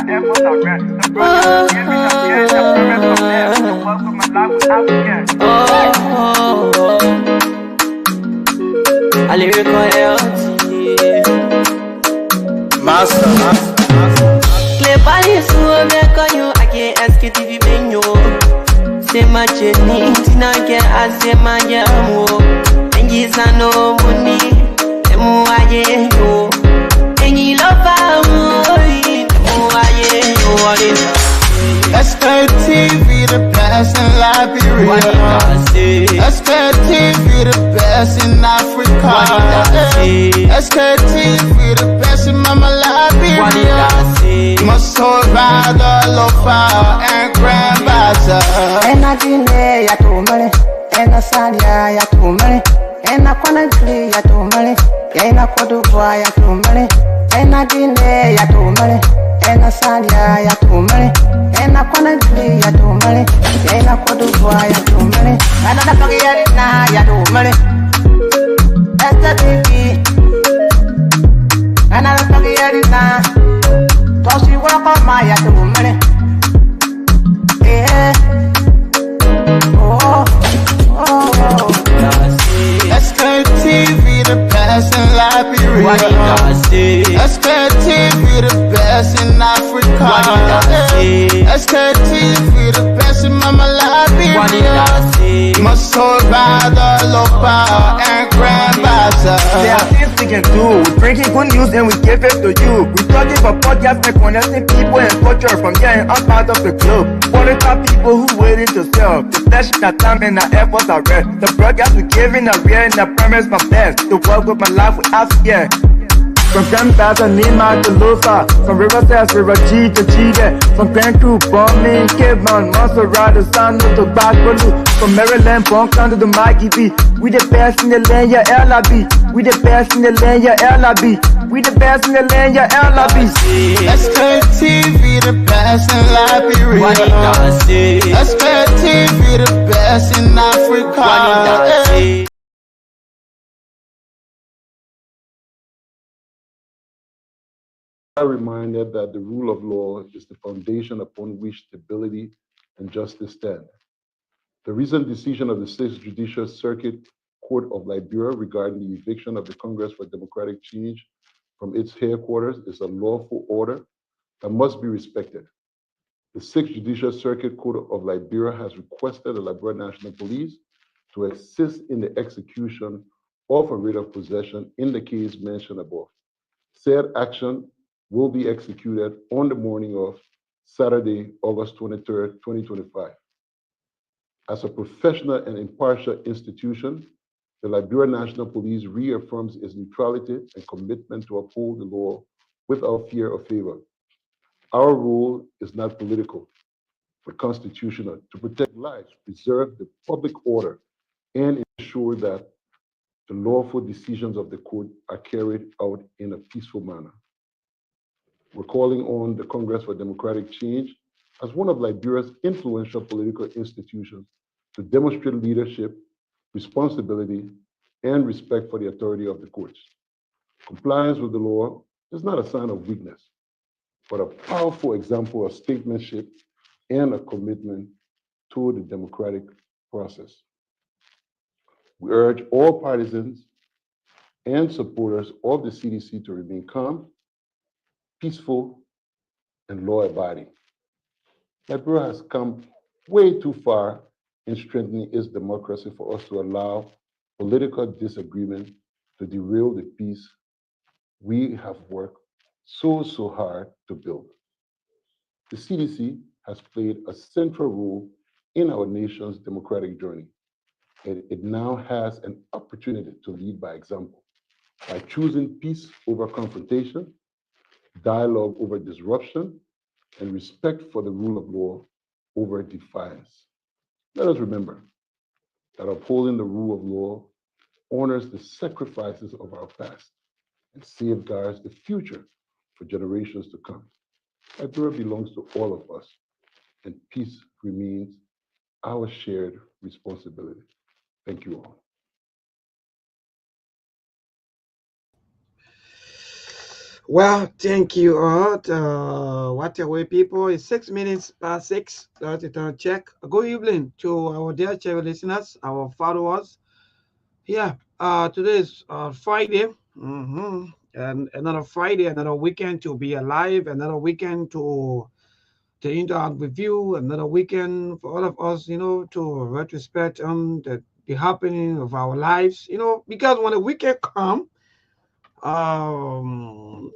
efforts are rare. The brothers giving up here, the promise of death. The work of my life without fear. I lyrical health. Master. Play Paris, who make on you, I can't Sktv-Lib. Say my journey, Tina get I say my jamo. And yes, I know money, and more I know. And you love Sktv, the best in Liberia. Sktv, the best in Africa. Sktv, the best in Mama Liberia. Must hold by the lofa and grandbaza. And I didn't ya to money, and a sadia ya to money, and a quantity ya to money, and a quadruple ya to money, and I didn't ya to money, and a sadia ya to money, and a quantity ya to money, and a quadruple ya to money, another forget now ya to money. That's the TV, another forget now. Toss you work on my ya to money. Yeah. Sktv, the best in Liberia. Sktv, the best in Africa. Sktv, the best in Mama Liberia. Must hold by the lofa and grandbaza. There are things we can do. We bringing good news and we give it to you. We talking for podcasts and connecting people and culture from here and out of the globe. Qualified people who waiting to sell. The flesh, the time and the efforts are rare. The broadcast we giving are real and the premise my best. The work with my life without fear. From Grandfather Nimba to Lufa, from Riverside to Raji to Chile, from Grand Crew, Bombing, Kidman, Montserrat, the San to Backwalu, from Maryland, Bon County to Mikey B. We the best in the land, yeah, LIB. We the best in the land, yeah, LIB. We the best in the land, yeah, LIB. Sktv, the best in Liberia. Sktv, the best in Africa. I am reminded that the rule of law is the foundation upon which stability and justice stand. The recent decision of the Sixth Judicial Circuit Court of Liberia regarding the eviction of the Congress for Democratic Change from its headquarters is a lawful order that must be respected. The Sixth Judicial Circuit Court of Liberia has requested the Liberia National Police to assist in the execution of a writ of possession in the case mentioned above. Said action will be executed on the morning of Saturday, August 23rd, 2025. As a professional and impartial institution, the Liberia National Police reaffirms its neutrality and commitment to uphold the law without fear or favor. Our role is not political, but constitutional, to protect lives, preserve the public order, and ensure that the lawful decisions of the court are carried out in a peaceful manner. We're calling on the Congress for Democratic Change as one of Liberia's influential political institutions to demonstrate leadership, responsibility, and respect for the authority of the courts. Compliance with the law is not a sign of weakness, but a powerful example of statesmanship and a commitment to the democratic process. We urge all partisans and supporters of the CDC to remain calm, peaceful, and law-abiding. Liberia has come way too far in strengthening its democracy for us to allow political disagreement to derail the peace we have worked so hard to build. The CDC has played a central role in our nation's democratic journey, and it now has an opportunity to lead by example by choosing peace over confrontation, dialogue over disruption, and respect for the rule of law over defiance. Let us remember that upholding the rule of law honors the sacrifices of our past and safeguards the future for generations to come. Liberia belongs to all of us, and peace remains our shared responsibility. Thank you all. Well, thank you all. What a way, people. It's 6 minutes past 6. That's the time check. Good evening to our dear cherry listeners, our followers. Yeah, today is Friday. And another Friday, another weekend to be alive, another weekend to interact with you, another weekend for all of us, to retrospect on the happening of our lives, because when the weekend comes, um,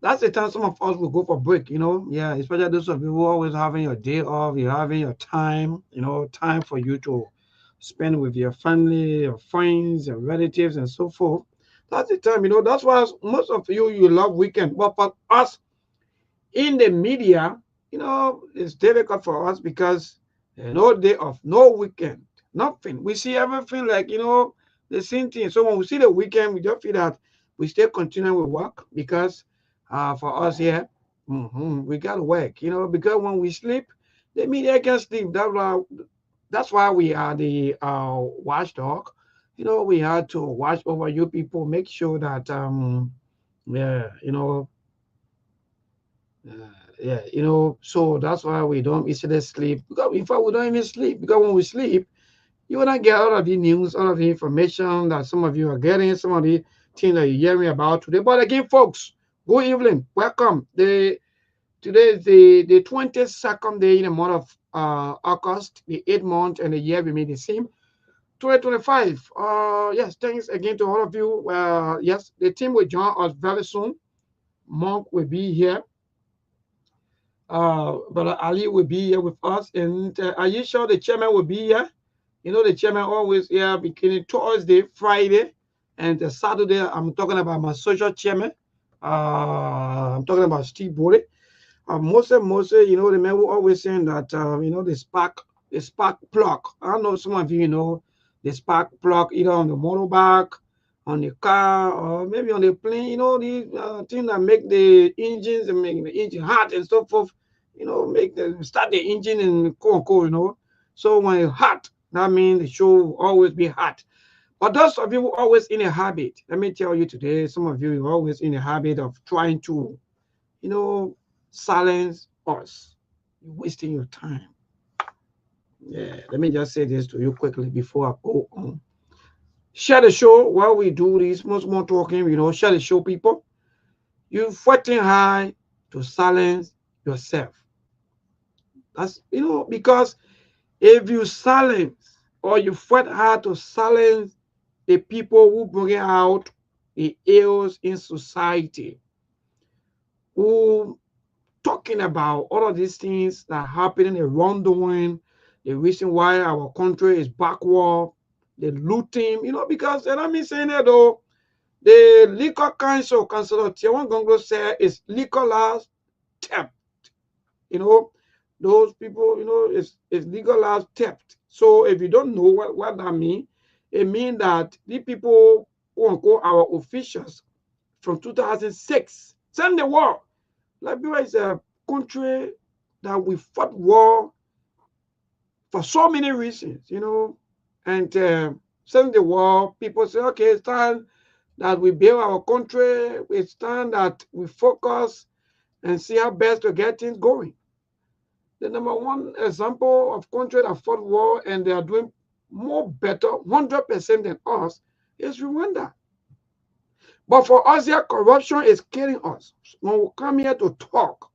that's the time some of us will go for break, Yeah, especially those of you who are always having your day off, you're having your time, time for you to spend with your family, your friends, your relatives, and so forth. That's the time, that's why most of you love weekend. But for us in the media, it's difficult for us because no day off, no weekend, nothing. We see everything like, the same thing. So when we see the weekend, we just feel that we still continue with work because for us here, we got to work, because when we sleep, the media can sleep. That's why we are the watchdog. We had to watch over you people, make sure that, yeah, uh, yeah, so that's why we don't easily sleep. Because in fact, we don't even sleep. Because when we sleep, you will not get all of the news, all of the information that some of you are getting, some of the things that you're hearing about today. But again, folks, good evening. Welcome. Today is the 22nd day in the month of August, the 8th month, and the year remain the same. 2025. Yes, thanks again to all of you. Yes, the team will join us very soon. Monk will be here. Brother Ali will be here with us. And are you sure the chairman will be here? The chairman always here beginning Thursday, Friday, and Saturday. I'm talking about my social chairman. I'm talking about Steve Bode. Mose, the man who always saying that, the spark plug. I know some of you know the spark plug either on the motorbike, on the car, or maybe on the plane. The thing that make the engines and make the engine hot and so forth. Make the start the engine and cool. So when it's hot, that means the show will always be hot. But those of you who are always in a habit, let me tell you today, some of you are always in a habit of trying to, you know, silence us. You're wasting your time. Yeah, let me just say this to you quickly before I go on. Share the show while we do this, much more talking, share the show, people. You're fighting hard to silence yourself. That's, because if you silence or you fight hard to silence the people who bring out the ills in society, who talking about all of these things that are happening around the world, the reason why our country is backward, the looting, because, and I'm saying that though, the liquor council Tier 1 Gonglo said is liquor laws theft. Those people, it's legalized theft. So if you don't know what that means, it means that the people who call our officials from 2006 send the war. Liberia is a country that we fought war for so many reasons, and send the war. People say, okay, it's time that we build our country. It's time that we focus and see how best to get things going. The number one example of country that fought war and they are doing more better, 100% than us, is Rwanda. But for us here, corruption is killing us. When we come here to talk,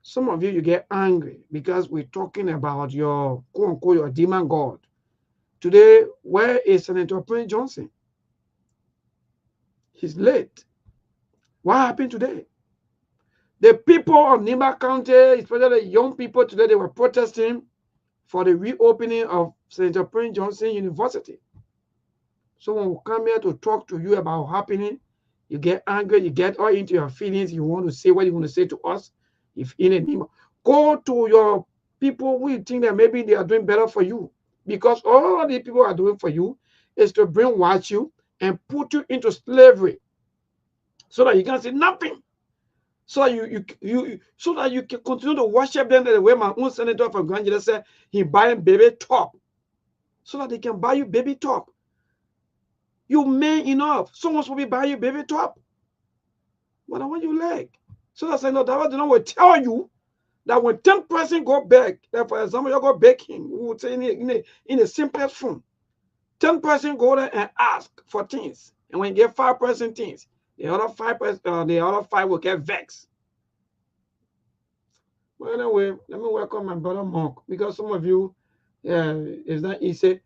some of you get angry because we're talking about your quote unquote your demon god. Today, where is Senator Prince Johnson? He's late. What happened today? The people of Nimba County, especially the young people today, they were protesting for the reopening of Senator Prince Johnson University. So when we come here to talk to you about what's happening, you get angry, you get all into your feelings, you want to say what you want to say to us. If in a Nimba, go to your people who you think that maybe they are doing better for you. Because all the people are doing for you is to brainwash you and put you into slavery so that you can say nothing. So so that you can continue to worship them the way my own senator from Grand said he buying baby top. So that they can buy you baby top. You man enough. Someone's will be buying you baby top. But when you like, so I say no, that will tell you that when 10 person go back, that for example, you go baking, we would say in the simplest form, 10 person go there and ask for things, and when you get 5 person things, the other 5 will get vexed. Well, anyway, let me welcome my brother Monk, because some of you, it's not easy.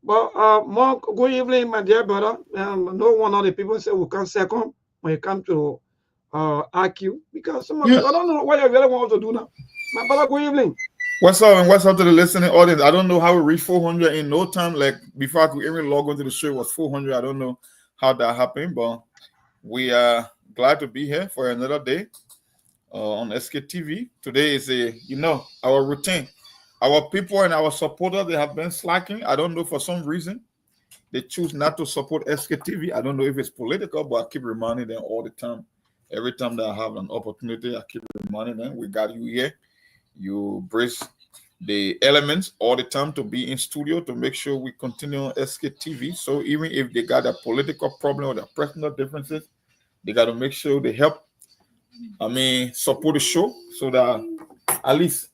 But Monk, good evening, my dear brother. No one of the people say we come second when it comes to IQ, because some of you, I don't know what you really want to do now. My brother, good evening. What's up, and what's up to the listening audience? I don't know how we reach 400 in no time. Like before I could even log onto the show, it was 400. I don't know how that happened, but we are glad to be here for another day on Sktv. Today is our routine. Our people and our supporters, they have been slacking. I don't know, for some reason they choose not to support Sktv. I don't know if it's political, but I keep reminding them all the time. Every time that I have an opportunity, I keep reminding them, we got you here. You brace the elements all the time to be in studio to make sure we continue on Sktv. So even if they got a political problem or their personal differences, they got to make sure they help. Support the show so that at least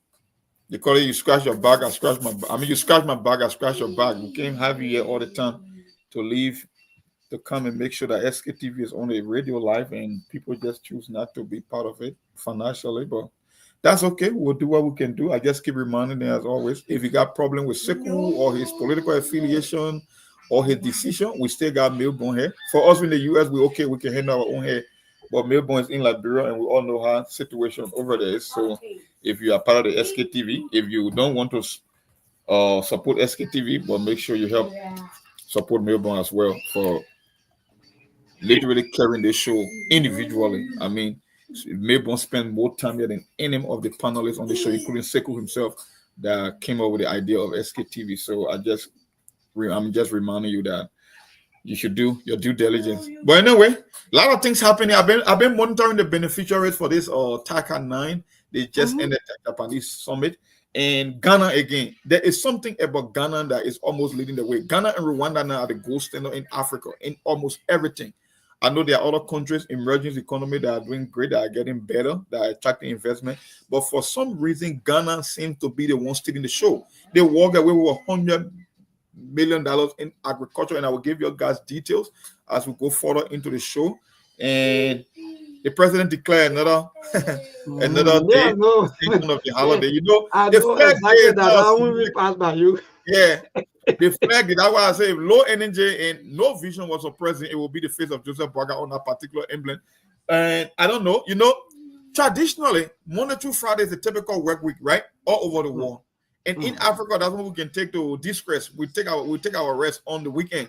they call it you scratch your back, I scratch my back. You scratch my back, I scratch your back. We can't have you here all the time to leave to come and make sure that Sktv is on the radio live and people just choose not to be part of it financially. But that's okay. We'll do what we can do. I just keep reminding them, as always, if you got problem with Sekou or his political affiliation or his decision, we still got Melbourne here. For us in the US, we can handle our own hair. But Melbourne is in Liberia, and we all know how situation over there is. So if you are part of the Sktv, if you don't want to support Sktv, but make sure you help support Melbourne as well for literally carrying the show individually. Melbourne spend more time here than any of the panelists on the show, including Sekou himself, that came up with the idea of Sktv. So I'm just reminding you that you should do your due diligence. But anyway, a lot of things happening. I've been monitoring the beneficiaries for this TACA 9. They just ended the Japanese summit. And Ghana again. There is something about Ghana that is almost leading the way. Ghana and Rwanda now are the gold standard in Africa in almost everything. I know there are other countries, emerging economy, that are doing great, that are getting better, that are attracting investment. But for some reason, Ghana seems to be the one stealing the show. They walk away with $100 million in agriculture, and I will give you guys details as we go further into the show. And the president declared another day of the holiday. The flag exactly that I won't pass by you. Yeah. The flag, that's why I say, if low energy and no vision was a president, it will be the face of Joseph Boakai on that particular emblem. And I don't know, traditionally, Monday through Friday is a typical work week, right? All over the world. And in Africa, that's what we can take to distress. We take our rest on the weekend.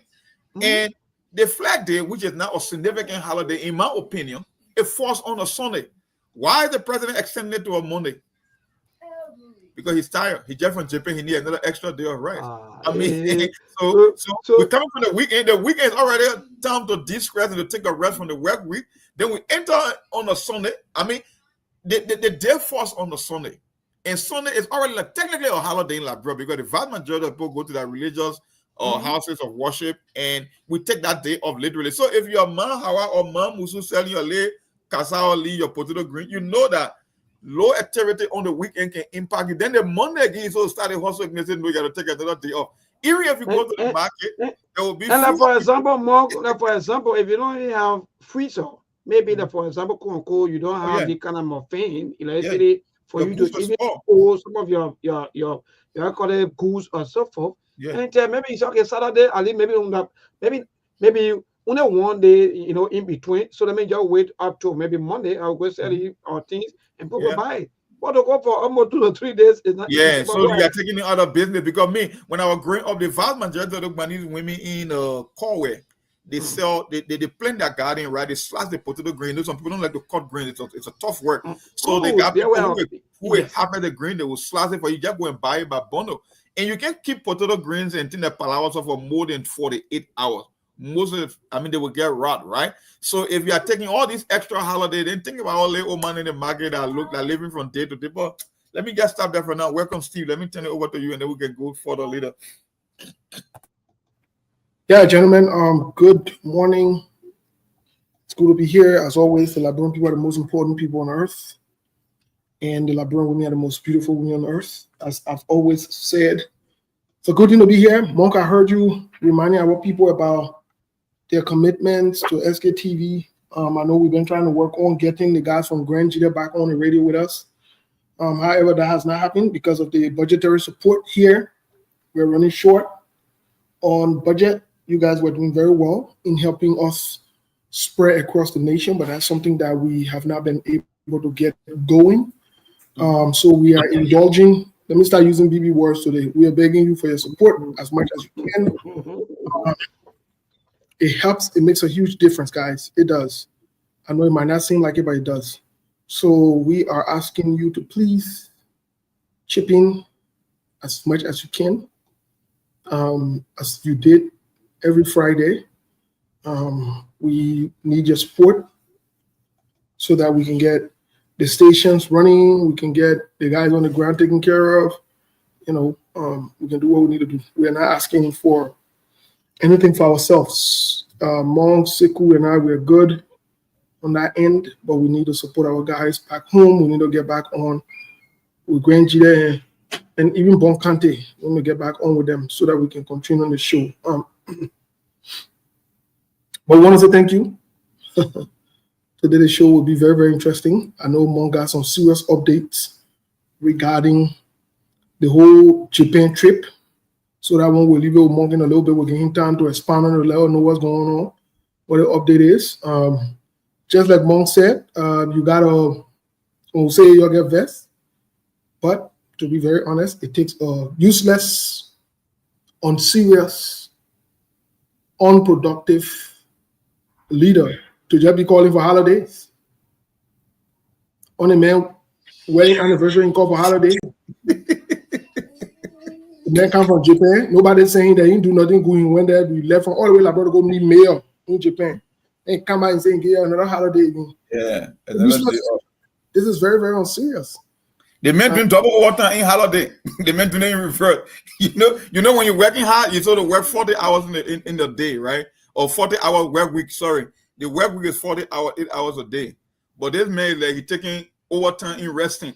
And the flag day, which is now a significant holiday, in my opinion, it falls on a Sunday. Why is the president extending it to a Monday? Because he's tired. He just from Japan. He needs another extra day of rest. So we're coming from the weekend. The weekend is already time to distress and to take a rest from the work week. Then we enter on a Sunday. The day falls on a Sunday. And Sunday is already technically a holiday in Liberia because the vast majority of people go to their religious houses of worship, and we take that day off literally. So if you're Man Hawa or Man Musu selling your lay, Kasa or Lee, your potato green, you know that low activity on the weekend can impact you. Then the Monday again, so start a hustle and say, no, you got to take another day off. Even if you go to the market, there will be. And for example, if you don't even have freezer, maybe for example, you don't have the kind of muffin, electricity for you to even pour some of your goods or so forth. And maybe it's okay Saturday, I think maybe only one day, in between. So let me just wait up to maybe Monday. I'll go sell our things and people buy it. But to go for almost 2 or 3 days is not. Yeah, so you are taking it out of business because when I was growing up, the vast majority of the Ghanaian women in Corway, they sell, they plant their garden, right? They slice the potato green. Some people don't like to cut green. It's a tough work. So they got people who will harvest the green. They will slice it for you. Just go and buy it by bundle. And you can keep potato greens and think that palawas for more than 48 hours. Most of they will get rot, right? So if you are taking all these extra holidays, then think about all the old man in the market that look like living from day to day. But let me just stop there for now. Welcome, Steve. Let me turn it over to you, and then we can go further later. Yeah, gentlemen. Good morning. It's good to be here. As always, the Liberian people are the most important people on earth. And the Liberian women are the most beautiful women on earth. As I've always said, it's a good thing to be here. Monk, I heard you reminding our people about their commitments to SKTV. I know we've been trying to work on getting the guys from Grand Jita back on the radio with us. However, that has not happened because of the budgetary support here. We're running short on budget. You guys were doing very well in helping us spread across the nation, but that's something that we have not been able to get going. So we are indulging. Let me start using BB words today. We are begging you for your support as much as you can. It helps. It makes a huge difference, guys. It does. I know it might not seem like it, but it does. So we are asking you to please chip in as much as you can, as you did every Friday. We need your support so that we can get the stations running, we can get the guys on the ground taken care of. You know, we can do what we need to do. We are not asking for anything for ourselves. Mong, Siku, and I, we're good on that end, but we need to support our guys back home. We need to get back on with Grand Jita and even Nimba County. We need to get back on with them so that we can continue on the show. But we want to say thank you. Today the show will be very, very interesting. I know Mong got some serious updates regarding the whole Japan trip. So that one we'll leave it with Mong in a little bit. We'll give him time to expand on it, let us know what's going on, what the update is. Just like Mong said, you gotta say you'll get vest. But to be very honest, it takes a useless, unserious, unproductive leader to just be calling for holidays. On a man wedding anniversary and call for holidays. The man come from Japan. Nobody's saying that he didn't do nothing good. He went there, we left from all the way like to go meet mayor in Japan. And come out and say, get another holiday again. Yeah. This is very, very unserious. The men doing double overtime in holiday. The men doing revert. You know when you're working hard, you sort of work 40 hours in the day, right? Or 40-hour work week, sorry. The work week is 40 hours, 8 hours a day. But this man, like, he taking overtime in resting.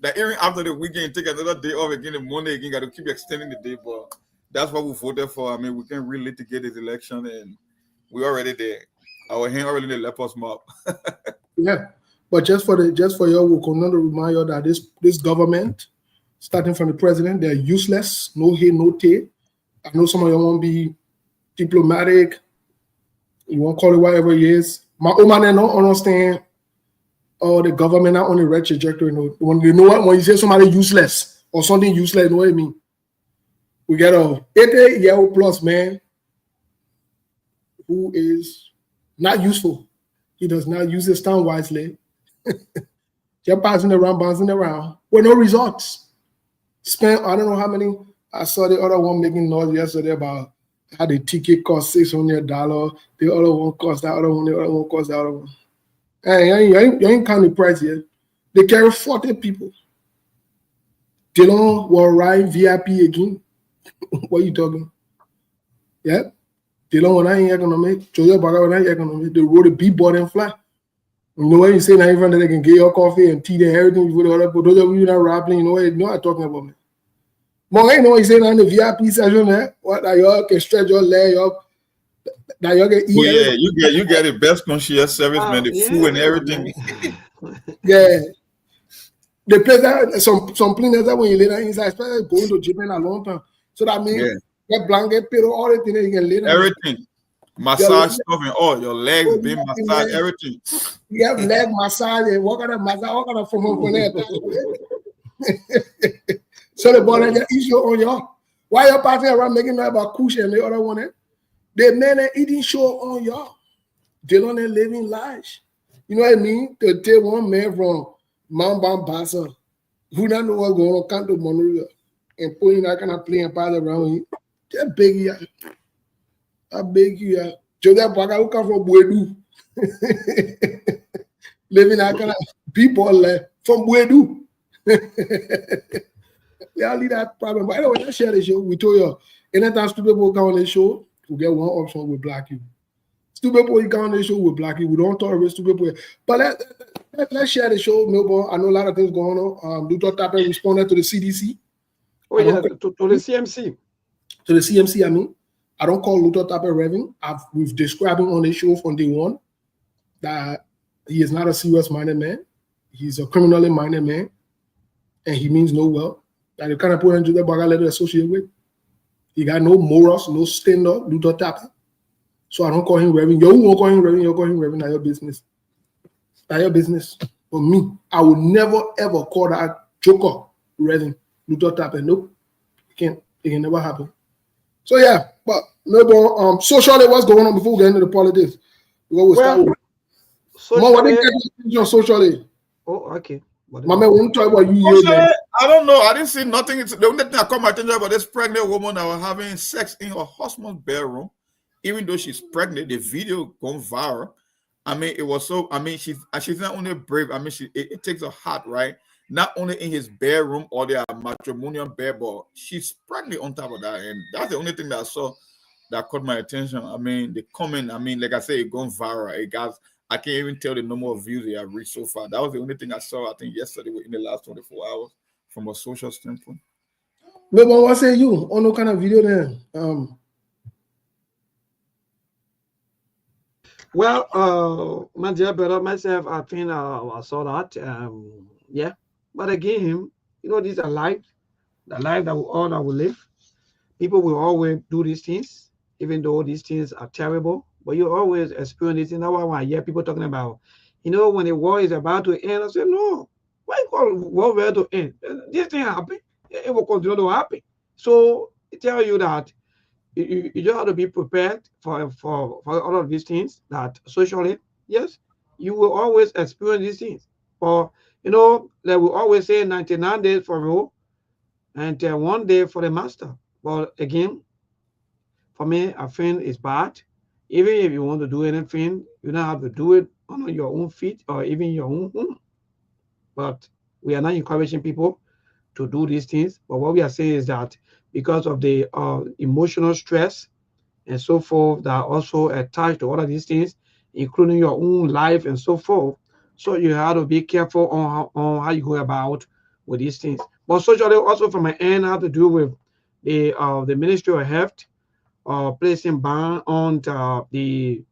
That even after the weekend, take another day off again, the Monday again, got to keep extending the day. But that's what we voted for. I mean, we can really litigate this election, and we're already there. Our hand already left us mop. Yeah. But just for y'all, we'll continue to remind you that this government, starting from the president, they're useless, no hay, no tay. I know some of y'all want to be diplomatic. You want to call it whatever it is. My own man don't understand the government not on the right trajectory. When you know what, when you say somebody useless or something useless, you know what I mean? We got a 80-year-old plus man who is not useful. He does not use his time wisely. Just bouncing around with no results. Spent, I don't know how many. I saw the other one making noise yesterday about how the ticket cost $600. The other one cost that other one. The other one cost that other one. Hey, you ain't counting the price yet. They carry 40 people. They don't will ride VIP again. What are you talking? Yeah. They don't want any economic. They wrote a B-board and fly. You know what you say now, even that they can get your coffee and tea and everything before the other, but those of you not rapping, you know what I'm talking about, man. But I know what you say now in the VIP session there, what that y'all can stretch your leg up, that y'all can eat. Oh, yeah, you get the best concierge service, man, the food and everything. Yeah. The place that some places that when you lay down inside, especially going to Japan a long time. So that means get blanket, pillow, all the things that you can lay down. Everything. Massage stuff and all your legs being massaged, everything. You have leg massage and what kind of massage, what kind of from there. So the boy that issue on y'all. Why you passing around making that about cushion and the other one? The men are eating show on y'all. They don't living lives. You know what I mean? To take one man from Mount Bambasa who don't know what's going on, come to Monrovia and put in that kind of play and pass around him. Just beg you. I beg you. Joseph Baka who come from Buedu. Living that kind of people from Buedu. Yeah, leave that problem. But anyway, let's share the show. We told you, anytime stupid people come on the show, we get one option, we block you. Stupid boy, you come on the show with Blackie. We don't tolerate stupid boy. But let's share the show, Melbourne. I know a lot of things going on. Dr. Tapper responded to the CDC. Oh, yeah, to the CMC. To the CMC, I mean. I don't call Luther Tapper Reverend. We've described him on the show from day one that he is not a serious-minded man. He's a criminally minded man, and he means no well. That the kind of person to the bag let associate with. He got no morals, no standard, Luther Tapper. So I don't call him Reverend. You won't call him Reverend, you call him Reverend, not your business. Not your business. For me, I would never ever call that joker Reverend Luther Tapper. Nope. It can never happen. So yeah, but no, socially, what's going on before we get into the politics? We'll start with socially. Oh, okay. My man, won't talk about you. I don't know. I didn't see nothing. The only thing that caught my attention about this pregnant woman that was having sex in her husband's bedroom, even though she's pregnant. The video gone viral. I mean, it was so. I mean, she's not only brave. I mean, it takes a heart, right? Not only in his bedroom or their matrimonial bed, but she's pregnant on top of that, and that's the only thing that I saw that caught my attention. I mean, the comment. I mean, like I said, it gone viral. It got. I can't even tell the number of views they have reached so far. That was the only thing I saw, I think, yesterday in the last 24 hours from a social standpoint. But what say you on no kind of video there? Well, my dear brother, myself, I think I saw that. Yeah. But again, you know, these are life, the life that we all that we live. People will always do these things, even though these things are terrible. But you always experience this. And that's why I hear people talking about, you know, when the war is about to end, I say, no, why you call war to end? This thing happen, it will continue to happen. So it tells you that you just have to be prepared for all of these things, that socially, yes, you will always experience these things. But, you know, they will always say 99 days for rule and 1 day for the master. But again, for me, I think it's bad. Even if you want to do anything, you don't have to do it on your own feet or even your own home. But we are not encouraging people to do these things. But what we are saying is that because of the emotional stress and so forth that are also attached to all of these things, including your own life and so forth, so you have to be careful on how you go about with these things. But socially, also from my end, I have to do with the Ministry of Health placing ban on the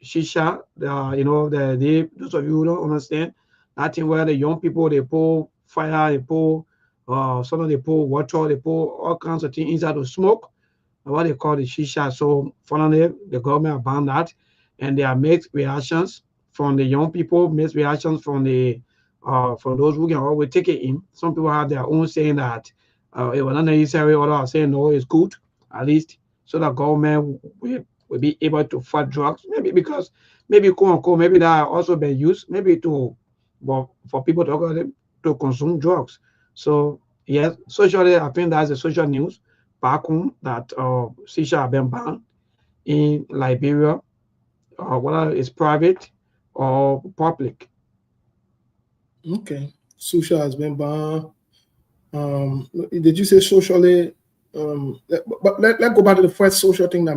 shisha. You know, those of you who don't understand, that thing where the young people, they pour fire, they pour some of they pour water, they pour all kinds of things inside to smoke, what they call the shisha. So finally, the government banned that, and there are mixed reactions from the young people, mixed reactions from those who can always take it in. Some people have their own saying that it was not necessary, others are saying no, it's good, at least, so the government will be able to fight drugs. Maybe because quote unquote, maybe that have also been used, maybe for people to consume drugs. So yes, socially, I think that's the social news back home that shisha have been banned in Liberia, whether it's private or public. Okay, shisha has been banned. Did you say socially? But let's go back to the first social thing that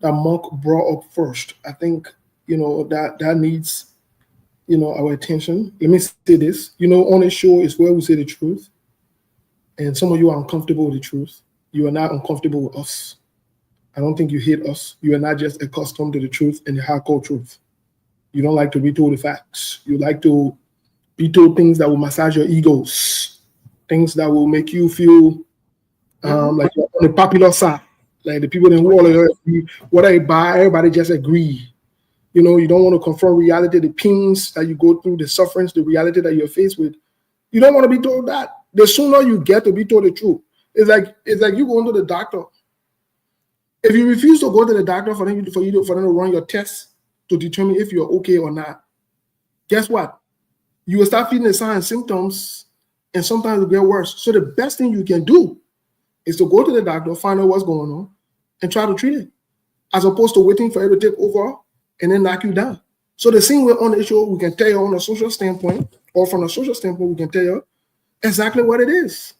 Monk brought up first. I think, you know, that needs, you know, our attention. Let me say this. You know, on this show is where we say the truth. And some of you are uncomfortable with the truth. You are not uncomfortable with us. I don't think you hate us. You are not just accustomed to the truth and the hardcore truth. You don't like to be told the facts. You like to be told things that will massage your egos, things that will make you feel like you're on the popular side. Like the people in the world, what I buy, everybody just agree. You know, you don't want to confront reality, the pains that you go through, the sufferings, the reality that you're faced with. You don't want to be told that. The sooner you get to be told the truth, it's like you going to the doctor. If you refuse to go to the doctor for them to run your tests to determine if you're okay or not, guess what? You will start feeling the signs and symptoms, and sometimes it'll get worse. So the best thing you can do is to go to the doctor, find out what's going on, and try to treat it, as opposed to waiting for it to take over and then knock you down. So the same way on the issue, we can tell you on a social standpoint, or from a social standpoint, we can tell you exactly what it is.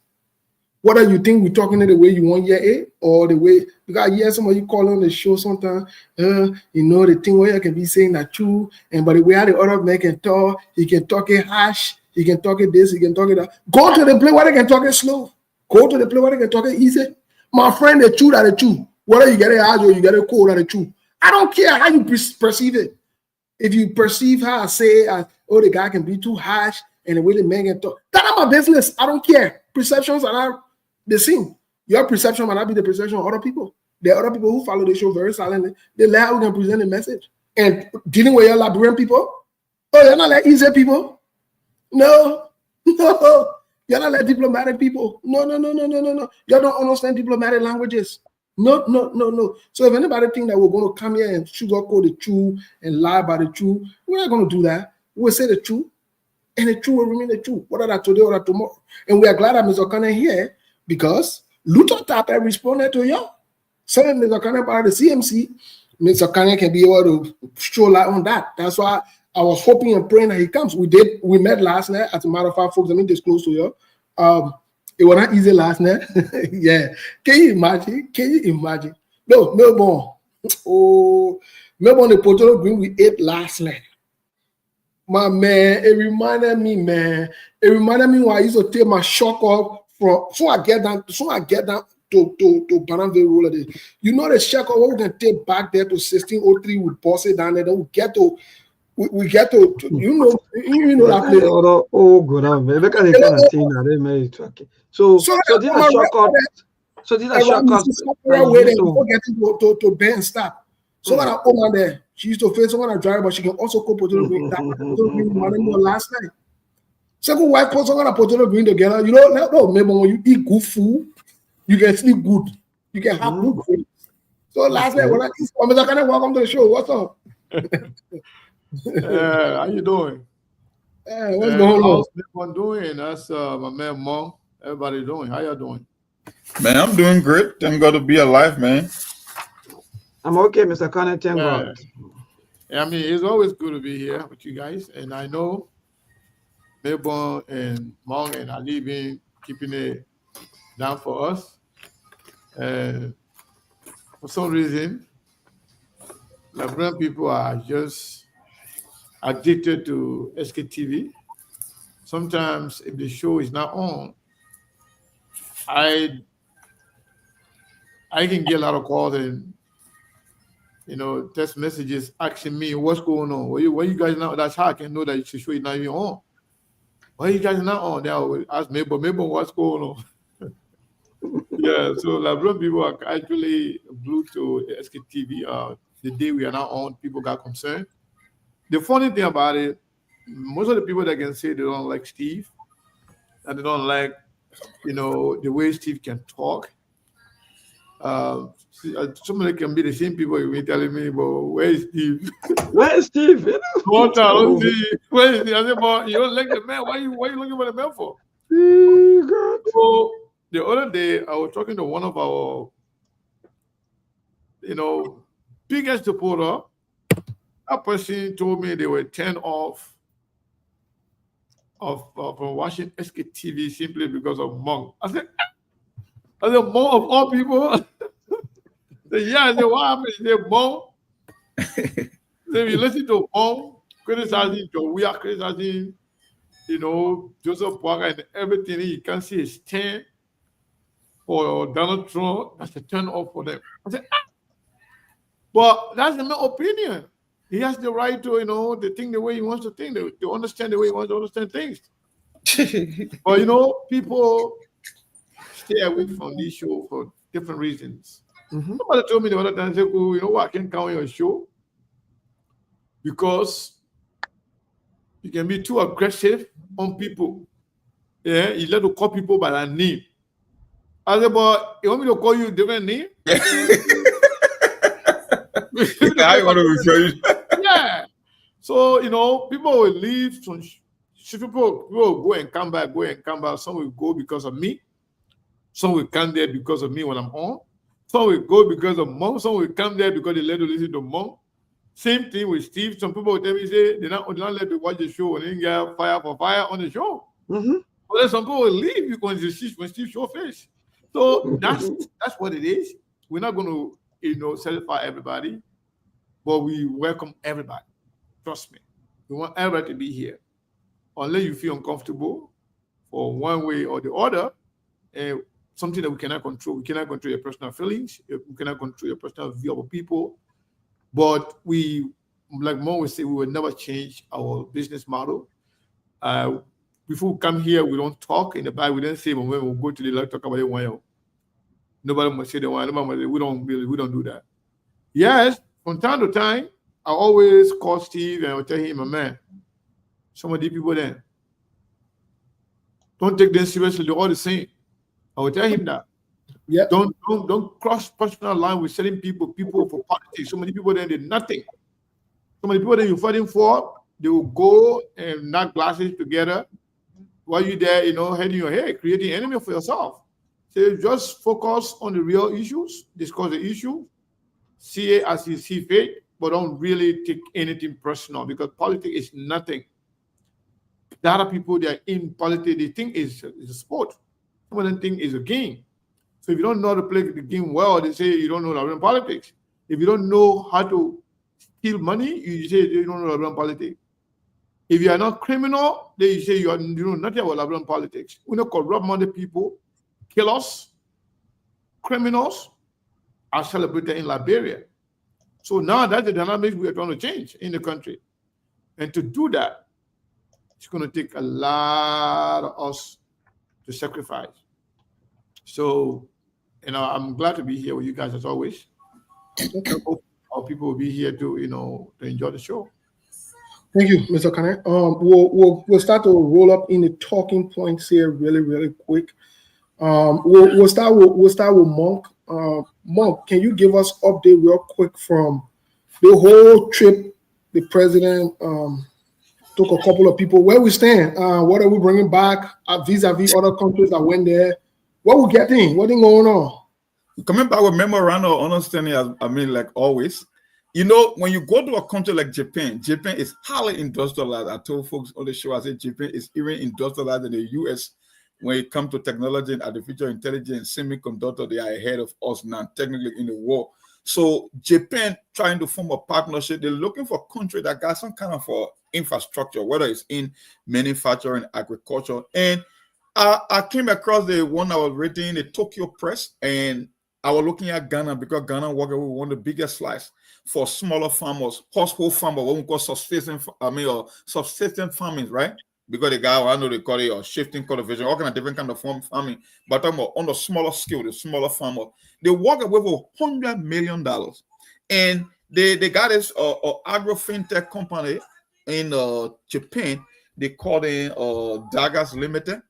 Whether you think we're talking it the way you want to hear it, or the way, because I hear somebody call on the show sometimes, you know, the thing where you can be saying that true, and by the way how the other man can talk, he can talk it harsh, he can talk it this, he can talk it that. Go to the place where they can talk it slow. Go to the place where they can talk it easy. My friend, the truth are the truth. Whether you get it harsh or you get it cold are the truth. I don't care how you perceive it. If you perceive how I say, oh, the guy can be too harsh and the way the man can talk, that's not my business. I don't care. Perceptions are not the same. Your perception might not be the perception of other people. There are other people who follow the show very silently. They let how we can present a message. And dealing with your Liberian people, oh, you're not like easy people. No. You're not like diplomatic people. No. You don't understand diplomatic languages. No. So if anybody think that we're going to come here and sugarcoat the truth and lie about the truth, we're not going to do that. We'll say the truth, and the truth will remain the truth, whether that's today or tomorrow. And we are glad that Mr. Connor here, because Luther Tapper responded to you. Saying Mr. Connor about the CMC, Mr. Connor can be able to show light on that. That's why I was hoping and praying that he comes. We met last night. As a matter of fact, folks, let me disclose to you. It was not easy last night. Yeah. Can you imagine? No, Melbourne. Oh, Melbourne, the potato green we ate last night. My man, it reminded me when I used to take my shock off from so I get down to Bananville Road. You know the shock off we can take back there to 1603, we pass it down there, then we get to you know that place. Oh, good on man. Look at the kind of thing that they made. Okay. So these are shortcuts. So these are shortcuts. Way there before getting to Ben stop. So when I open there, she used to face someone I drive, but she can also cook potato green. That potato green last night. Second wife put someone a potato green together. You know, no, maybe when you eat good food, you can sleep good. You can have good food. So last night when I eat, Mr. Kenneth, welcome to the show. What's up? How you doing? What's going on? How's everyone doing? That's my man Mong. Everybody doing? How you doing? Man, I'm doing great. I'm going to be alive, man. I'm okay, Mr. Connor. Thank God. I mean, it's always good to be here with you guys, and I know Melbourne and Mong and Ali been keeping it down for us. And for some reason, Liberian people are just addicted to Sktv. Sometimes if the show is not on, I can get a lot of calls and text messages asking me what's going on. Why you guys not? That's how I can know that the show is not even on. Why you guys not on? They will ask me, but what's going on? Yeah, so Liberian people are actually glued to Sktv. The day we are not on, people got concerned. The funny thing about it, most of the people that can say they don't like Steve, and they don't like, the way Steve can talk. Somebody can be the same people you be telling me, but where is Steve? Where is Steve? What time? Where is Steve? I said, but you don't like the man. Why you looking for the man for? So the other day, I was talking to one of our, biggest supporter. That person told me they were turned off of watching Sktv simply because of Monk. I said, Monk of all people. Yeah, I said, what happened? He said, Monk. Then you listen to Monk criticizing John Weah, criticizing, Joseph Boaga and everything. You can see his stand for Donald Trump. That's a turn off for them. I said, but that's my opinion. He has the right to, to think the way he wants to think, to understand the way he wants to understand things. But, people stay away from this show for different reasons. Mm-hmm. Somebody told me the other time, you know what, I can't come on your show because you can be too aggressive on people. Yeah, you let to call people by their name. I said, but you want me to call you a different name? I want to refer you. Yeah. So, people will leave. People will go and come back. Some will go because of me. Some will come there because of me when I'm on. Some will go because of Mom. Some will come there because they let to listen to Mom. Same thing with Steve. Some people will tell me, say, they're not let to watch the show and then get fire for fire on the show. Mm-hmm. But then some people will leave you when Steve show face. So that's what it is. We're not going to satisfy everybody, but we welcome everybody. Trust me. We want everybody to be here. Unless you feel uncomfortable for one way or the other, something that we cannot control. We cannot control your personal feelings. We cannot control your personal view of people. But we, like Mo would say, we will never change our business model. Before we come here, we don't talk in the back. We don't say when we go to the left, talk about it one. Nobody must say the one. We don't do that. Yes, from time to time, I always call Steve and I will tell him, man, some of the people there, don't take them seriously. They're all the same. I will tell him that. Yeah. Don't cross personal line with certain people for politics. So many people there did nothing. So many people that you're fighting for, they will go and knock glasses together while you're there, heading your head, creating enemy for yourself. So just focus on the real issues, discuss the issue, see it as you see fit, but don't really take anything personal because politics is nothing. The other people that are in politics, they think it's a sport. Some of them think it's a game. So if you don't know how to play the game well, they say you don't know how to run politics. If you don't know how to steal money, you say you don't know how to run politics. If you are not criminal, then you say you know nothing about run politics. We know corrupt money people, killers, criminals are celebrated in Liberia. So now that's the dynamics we are trying to change in the country. And to do that, it's going to take a lot of us to sacrifice. So, I'm glad to be here with you guys as always. I hope our people will be here to enjoy the show. Thank you, Mr. Kane. We'll start to roll up in the talking points here really, really quick. We'll start with Monk. Monk, can you give us update real quick from the whole trip the president took a couple of people, where we stand, what are we bringing back vis-a-vis other countries that went there, what we getting, what is going on? Coming back with memorandum of understanding, like always, when you go to a country like Japan is highly industrialized. I told folks on the show, I said Japan is even industrialized in the US. When it comes to technology and artificial intelligence, semiconductor, they are ahead of us now, technically in the world. So Japan trying to form a partnership, they're looking for a country that got some kind of infrastructure, whether it's in manufacturing, agriculture. And I came across the one I was reading in the Tokyo Press, and I was looking at Ghana because Ghana working with one of the biggest slice for smaller farmers, household farmers, what we call subsistence farming, right? Because the guy, I know they call it or shifting cultivation, all kind of different kind of farming. But talking about on the smaller scale, the smaller farmer, they work with $100 million, and they got this agro fintech company in Japan. They called it Dagas Limited.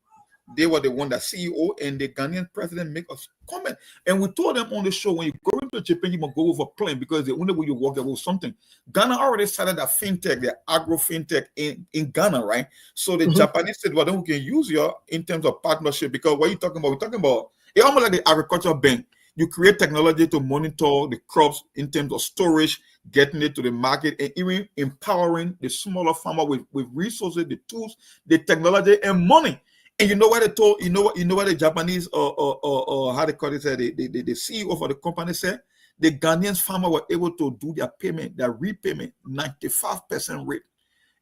They were the one that CEO, and the Ghanaian president make us comment. And we told them on the show, when you go into Japan, you must go over plane because the only way you work there was something. Ghana already started that fintech, the agro fintech in Ghana, right? So the Japanese said, well, then we can use you in terms of partnership, because what you're talking about, we're talking about it's almost like the agricultural bank. You create technology to monitor the crops in terms of storage, getting it to the market, and even empowering the smaller farmer with resources, the tools, the technology, and money. And you know what they told, you know what the Japanese how they call it, the CEO for the company said? The Ghanaian farmer were able to do their payment, their repayment, 95% rate.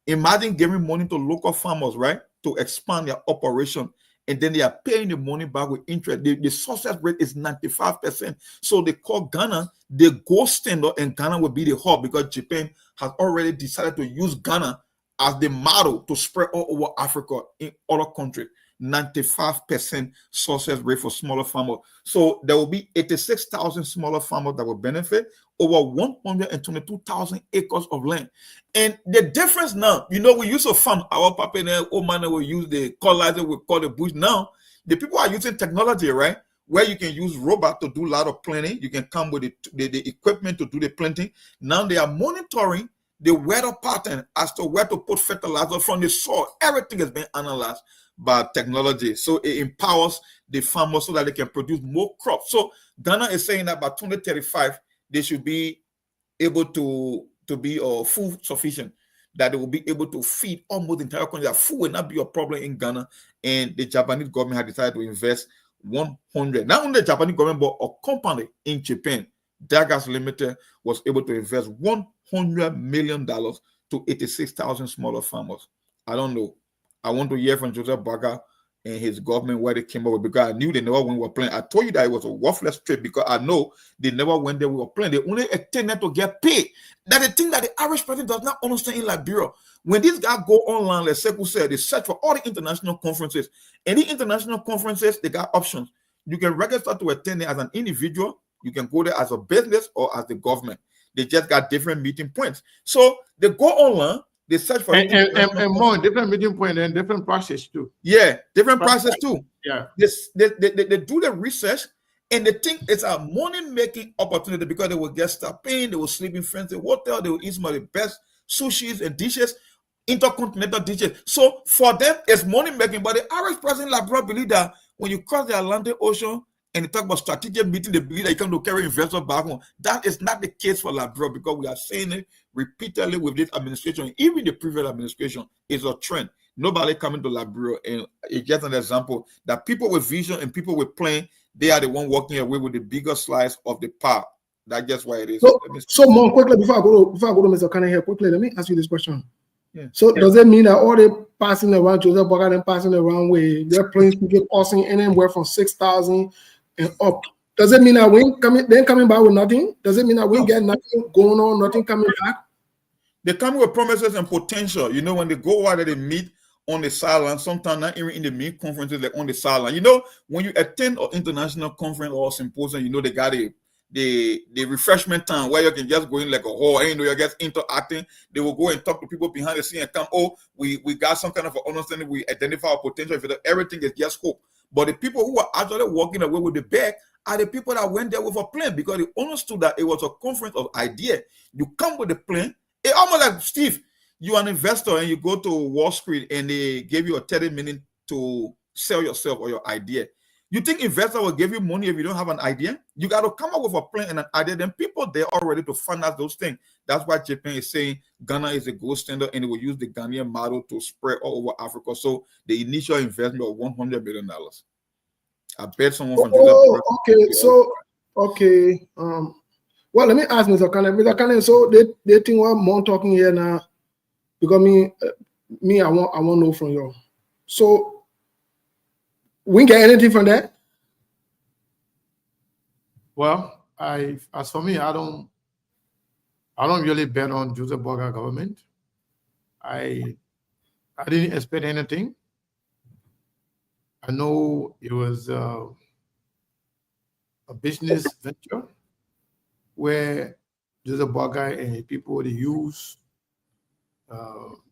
Imagine giving money to local farmers, right, to expand their operation, and then they are paying the money back with interest. The success rate is 95%. So they call Ghana the gold standard, and Ghana will be the hub because Japan has already decided to use Ghana as the model to spread all over Africa in other countries. 95% success rate for smaller farmers. So there will be 86,000 smaller farmers that will benefit, over 122,000 acres of land. And the difference now, we used to farm, our papa and old man will use the colonizer, we call the bush. Now, the people are using technology, right? Where you can use robots to do a lot of planting. You can come with the equipment to do the planting. Now they are monitoring the weather pattern as to where to put fertilizer from the soil. Everything has been analyzed by technology. So it empowers the farmers so that they can produce more crops. So Ghana is saying that by 2035, they should be able to be food sufficient. that they will be able to feed almost the entire country. That food will not be a problem in Ghana. And the Japanese government had decided to invest 100, not only the Japanese government, but a company in Japan, Dagas Limited, was able to invest $100 million to 86,000 smaller farmers. I don't know. I want to hear from Joseph Baga and his government where they came up with, because I knew they never went with a plan. I told you that it was a worthless trip because I know they never went there with a plan. They only attended to get paid. That's the thing that the average person does not understand in Liberia. When these guys go online, like Sekou said, they search for all the international conferences. Any international conferences, they got options. You can register to attend it as an individual. You can go there as a business or as the government. They just got different meeting points. So they go online, they search for and more different meeting point and different process too. Yeah, different process too. Yeah. They do the research and they think it's a money-making opportunity because they will get stuff paying, they will sleep in fancy hotel, they will eat some of the best sushis and dishes, intercontinental dishes. So for them, it's money-making. But the average person like Liberia believe that when you cross the Atlantic Ocean and you talk about strategic meeting, they believe that you come to carry investors back home. That is not the case for Liberia because we are saying it repeatedly with this administration. Even the previous administration is a trend. Nobody coming to Liberia, and it's just an example that people with vision and people with plan, they are the one walking away with the bigger slice of the pie. That's just why it is. So more quickly before I go to Mr. Kane here quickly, let me ask you this question. Yeah. So does it mean that all the passing around Joseph Baga and passing around where their planes people passing anywhere from 6,000 and up? Does it mean that we coming back with nothing? Does it mean that we get nothing going on, nothing coming back? They come with promises and potential. You know, when they go out there, they meet on the sideline, sometimes not even in the main conferences, they're on the sideline. You know, when you attend an international conference or symposium, you know, they got the refreshment time where you can just go in like a hall, and you know, you're just interacting. They will go and talk to people behind the scene and come, oh, we got some kind of an understanding, we identify our potential. If everything is just hope. But the people who are actually walking away with the bag are the people that went there with a plan because they understood that it was a conference of idea. You come with a plan. It almost like, Steve, you're an investor and you go to Wall Street and they give you a 30 minutes to sell yourself or your idea. You think investor will give you money if you don't have an idea? You got to come up with a plan and an idea. Then people, they're all ready to finance those things. That's why Japan is saying Ghana is a gold standard and it will use the Ghanaian model to spread all over Africa. So the initial investment of $100 million. I bet someone from okay. Well, let me ask Mr. Kane. Mr. Kane, so they think what I'm talking here now, because me, I want to know from you. So we get anything from that? Well, as for me, I don't really bet on Joseph Baga government. I didn't expect anything. I know it was a business venture where Joseph Baga and people, they use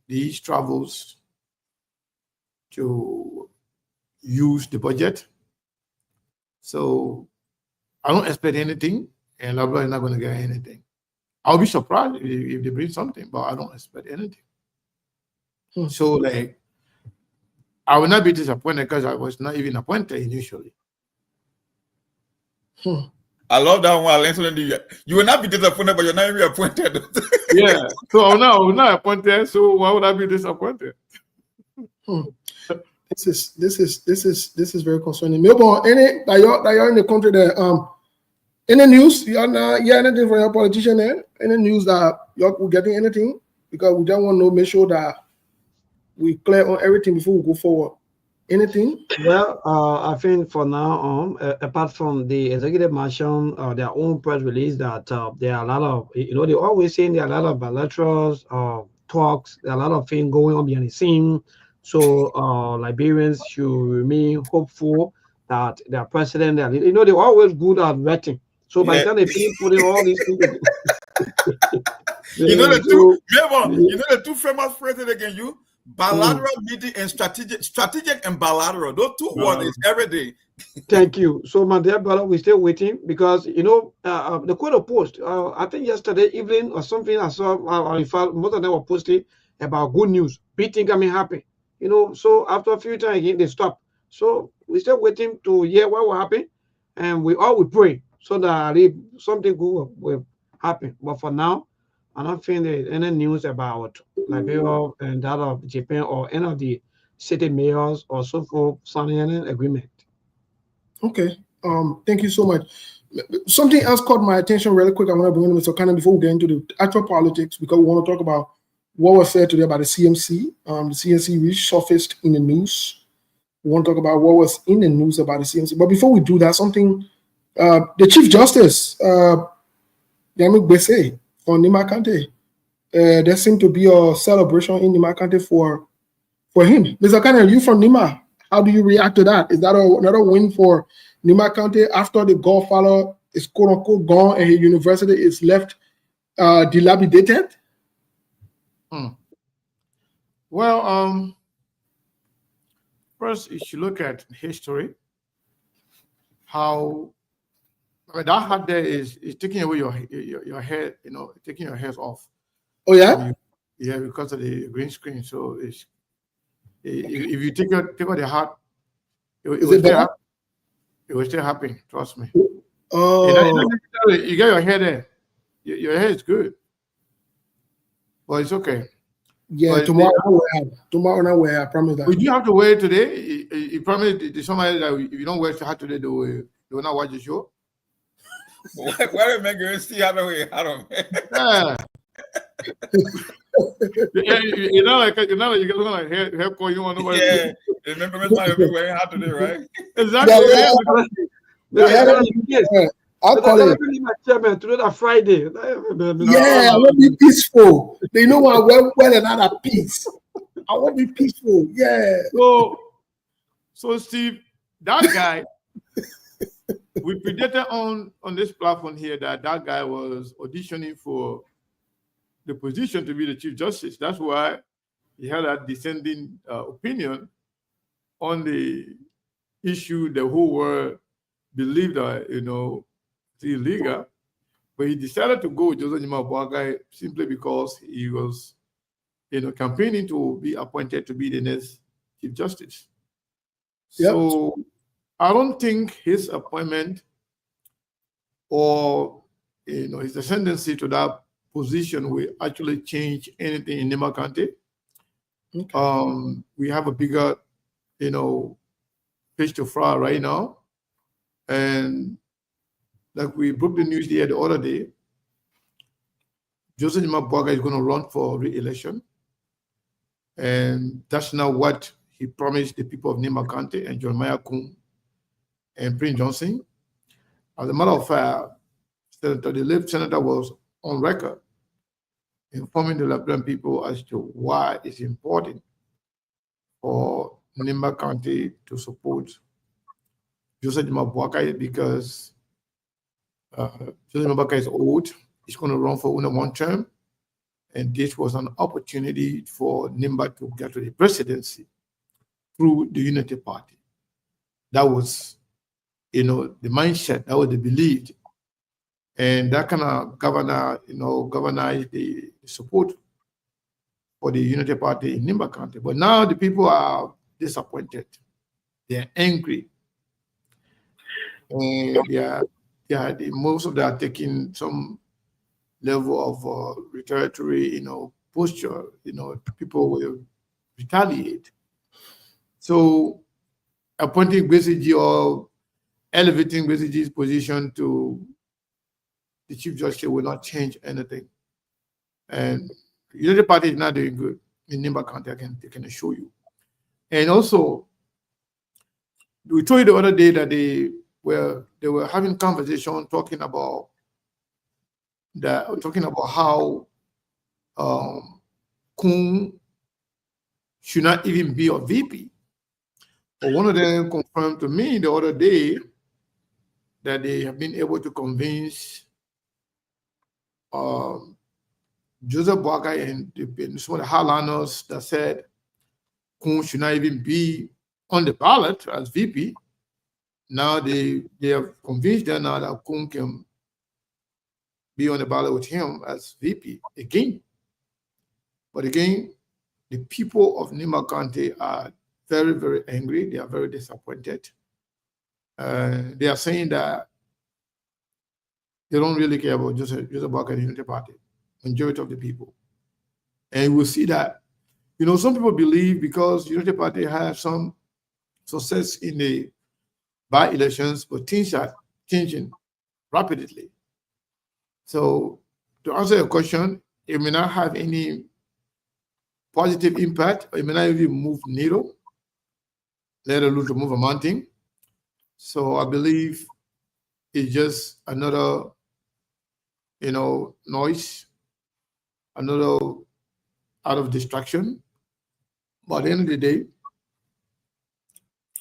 these travels to use the budget. So I don't expect anything, and Labra is not going to get anything. I'll be surprised if they bring something, but I don't expect anything. So, like, I will not be disappointed because I was not even appointed initially. I love that one. You will not be disappointed, but you're not even appointed. Yeah. So I was not appointed. So why would I be disappointed? This is very concerning. Melbourne, any that you're in the country there, any news? You're anything from your politician there? Any news that you're getting anything? Because we don't want to make sure that we clear on everything before we go forward. Anything? Well, I think for now, apart from the executive marshal, their own press release that there are a lot of, they always saying there are a lot of bilaterals, talks, there are a lot of things going on behind the scene. So Liberians should remain hopeful that their president, they're always good at vetting. So by the time they finish putting all these things, the two famous phrases again, bilateral meeting and strategic and bilateral. Those two words is every day. Thank you. So, my dear brother, we're still waiting because the Quote Post. I think yesterday evening or something I saw. Most of them were posting about good news. Big thing coming happen. So after a few times again they stop. So we're still waiting to hear what will happen, and we all will pray so that something good will happen. But for now, I don't think there is any news about Liberia and that of Japan or any of the city mayors or so forth signing an agreement. Okay. Thank you so much. Something else caught my attention really quick. I want to bring in Mr. Cannon before we get into the actual politics, because we want to talk about what was said today about the CMC. The CMC resurfaced in the news. We want to talk about what was in the news about the CMC. But before we do that, something the Chief Justice, Yami Gbese from Nimba County, there seemed to be a celebration in Nimba County for him. Mr. Cannon, you from Nimba? How do you react to that? Is that another win for Nimba County after the Godfather is quote unquote gone and his university is left dilapidated? Well, first, you should look at history. How that hat there is taking away your hair, taking your hairs off. Oh yeah, yeah, because of the green screen. So it's if you take out the hat, it will still happen. Trust me. Oh, you got your hair there. Your hair is good, but it's okay. Yeah, but tomorrow I will have. I promise that. Would you have to wear it today? You promise somebody that if you don't wear the hat today, they will not watch the show. Why do make you see how do Yeah. You're not like you're gonna hair call you want nobody. Yeah, remember me time you wearing hat today, right? Exactly. I'll call it. Today that Friday. Yeah, I want to be peaceful. They know I well another peace. I want to be peaceful. Yeah. So Steve, that guy, we predicted on this platform here that guy was auditioning for the position to be the Chief Justice. That's why he had a dissenting opinion on the issue the whole world believed that, it's illegal. But he decided to go with Joseph Nimba simply because he was, campaigning to be appointed to be the next Chief Justice. Yep. So I don't think his appointment or his ascendancy to that position will actually change anything in Nimba County. Okay. We have a bigger, fish to fry right now. And like we broke the news here the other day, Joseph Nimba is going to run for re-election. And that's not what he promised the people of Nimba County and Jeremiah Kuhn and Prince Johnson. As a matter of fact, the Lib senator was on record informing the Liberian people as to why it's important for Nimba County to support Joseph Nimba because Joseph Nimba is old. He's going to run for only one term. And this was an opportunity for Nimba to get to the presidency through the Unity Party. That was, the mindset, that was the belief. And that kind of galvanize the support for the Unity Party in Nimba County. But now the people are disappointed. They're angry. And most of them are taking some level of retaliatory, posture. People will retaliate. So appointing Gbese or elevating Gbese's position to the Chief Justice will not change anything. And the Unity Party is not doing good in Nimba County, I can assure you. And also, we told you the other day that they were having conversation talking about how Kuhn should not even be a VP. But one of them confirmed to me the other day that they have been able to convince Joseph Boakai and some of the Highlanders that said Kuhn should not even be on the ballot as VP. Now they have convinced them now that Kuhn can be on the ballot with him as VP again. But again, the people of Nimba County are very, very angry. They are very disappointed. They are saying that they don't really care about Joseph Boakai and the Unity Party. majority of the people. And we'll see that, some people believe because Unity Party has some success in the by-elections, but things are changing rapidly. So to answer your question, it may not have any positive impact, or it may not even move needle, let alone to move a mountain. So I believe it's just another, noise, another out of distraction. But at the end of the day,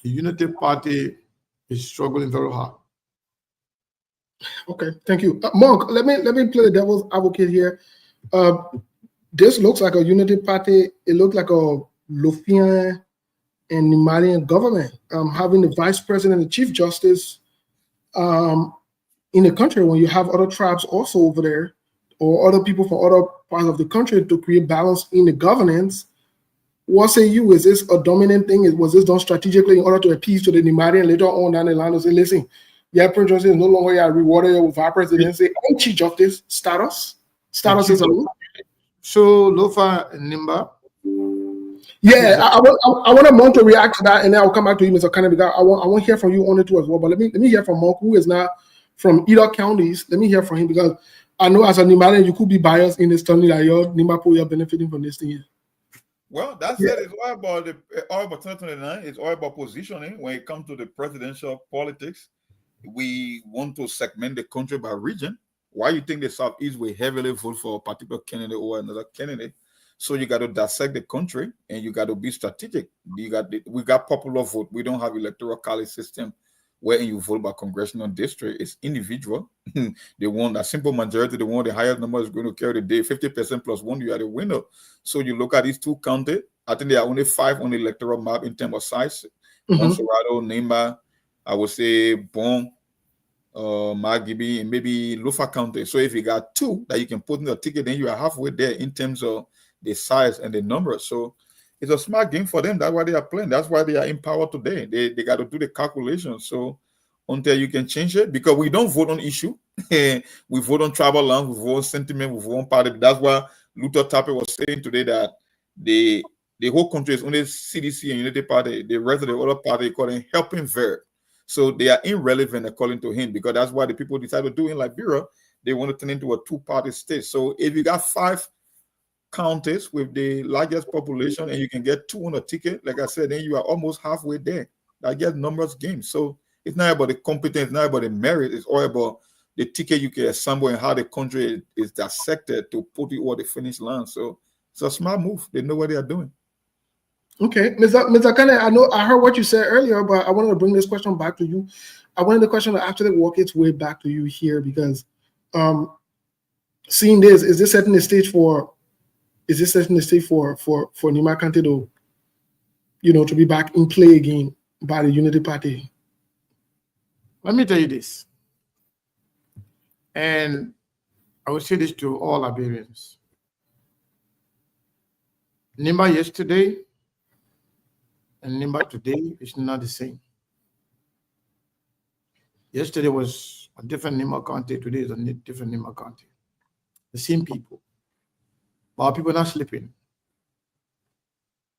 the Unity Party is struggling very hard. Okay, thank you. Monk, let me play the devil's advocate here. This looks like a Unity Party. It looks like a Lofian and Nimalian government, having the vice president and chief justice in the country when you have other tribes also over there, or other people from other parts of the country to create balance in the governance. What say you? Is this a dominant thing? Was this done strategically in order to appease to the Nimarian later on down the line to say, listen, Prince Johnson is no longer rewarded with vice presidency and chief justice status? Status is a So Lofa and Nimba. Yeah, I want Monk to react to that, and then I'll come back to you, Mr. Kennedy. I want to hear from you on it too as well. But let me hear from Monk, who is now from either counties. Let me hear from him, because I know as a Nimarian, you could be biased in this telling that your Nimba you're benefiting from this thing here. Well, that's it. It's all about all about 2029. It's all about positioning. When it comes to the presidential politics, we want to segment the country by region. Why you think the Southeast will heavily vote for a particular candidate or another candidate? So you got to dissect the country, and you got to be strategic. We got popular vote. We don't have electoral college system where you vote by congressional district. It's individual. They want a simple majority. They want the highest number is going to carry the day. 50% plus one, you are the winner. So you look at these two counties. I think there are only 5 on the electoral map in terms of size. Monserrado, Nimba, I would say Bon, Margibi, and maybe Lufa County. So if you got 2 that you can put in the ticket, then you are halfway there in terms of the size and the number. So it's a smart game for them. That's why they are playing. That's why they are in power today. They got to do the calculations. So until you can change it, because we don't vote on issue. We vote on tribal land, we vote on sentiment, we vote on party. That's why Luther Tappe was saying today that the whole country is only CDC and Unity Party. The rest of the other party called it helping verb. So they are irrelevant according to him, because that's why the people decided to do in Liberia. They want to turn into a 2-party state. So if you got 5 counties with the largest population and you can get 2 on a ticket, like I said, then you are almost halfway there. That gets numbers game. So it's not about the competence, it's not about the merit, it's all about the ticket you can assemble and how the country is dissected to put you over the finish line. So it's a smart move. They know what they are doing. Okay, Mr. Kane, I heard what you said earlier, but I wanted to bring this question back to you. I wanted the question to actually walk its way back to you here, because seeing this, is this setting the stage for Nimba County to, to be back in play again by the Unity Party? Let me tell you this, and I will say this to all Liberians. Nimba yesterday and Nimba today is not the same. Yesterday was a different Nimba County, today is a different Nimba County. The same people. But our people are not sleeping.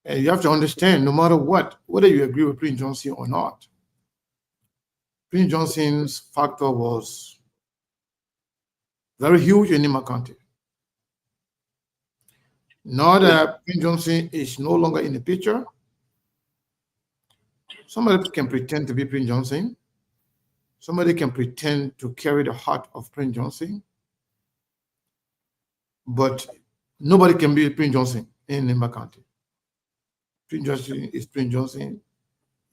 And you have to understand, no matter what, whether you agree with Prince Johnson or not, Prince Johnson's factor was very huge in Nimba County. Now that Prince Johnson is no longer in the picture, somebody can pretend to be Prince Johnson. Somebody can pretend to carry the heart of Prince Johnson. But nobody can be Prince Johnson in Nimba County. Prince Johnson is Prince Johnson,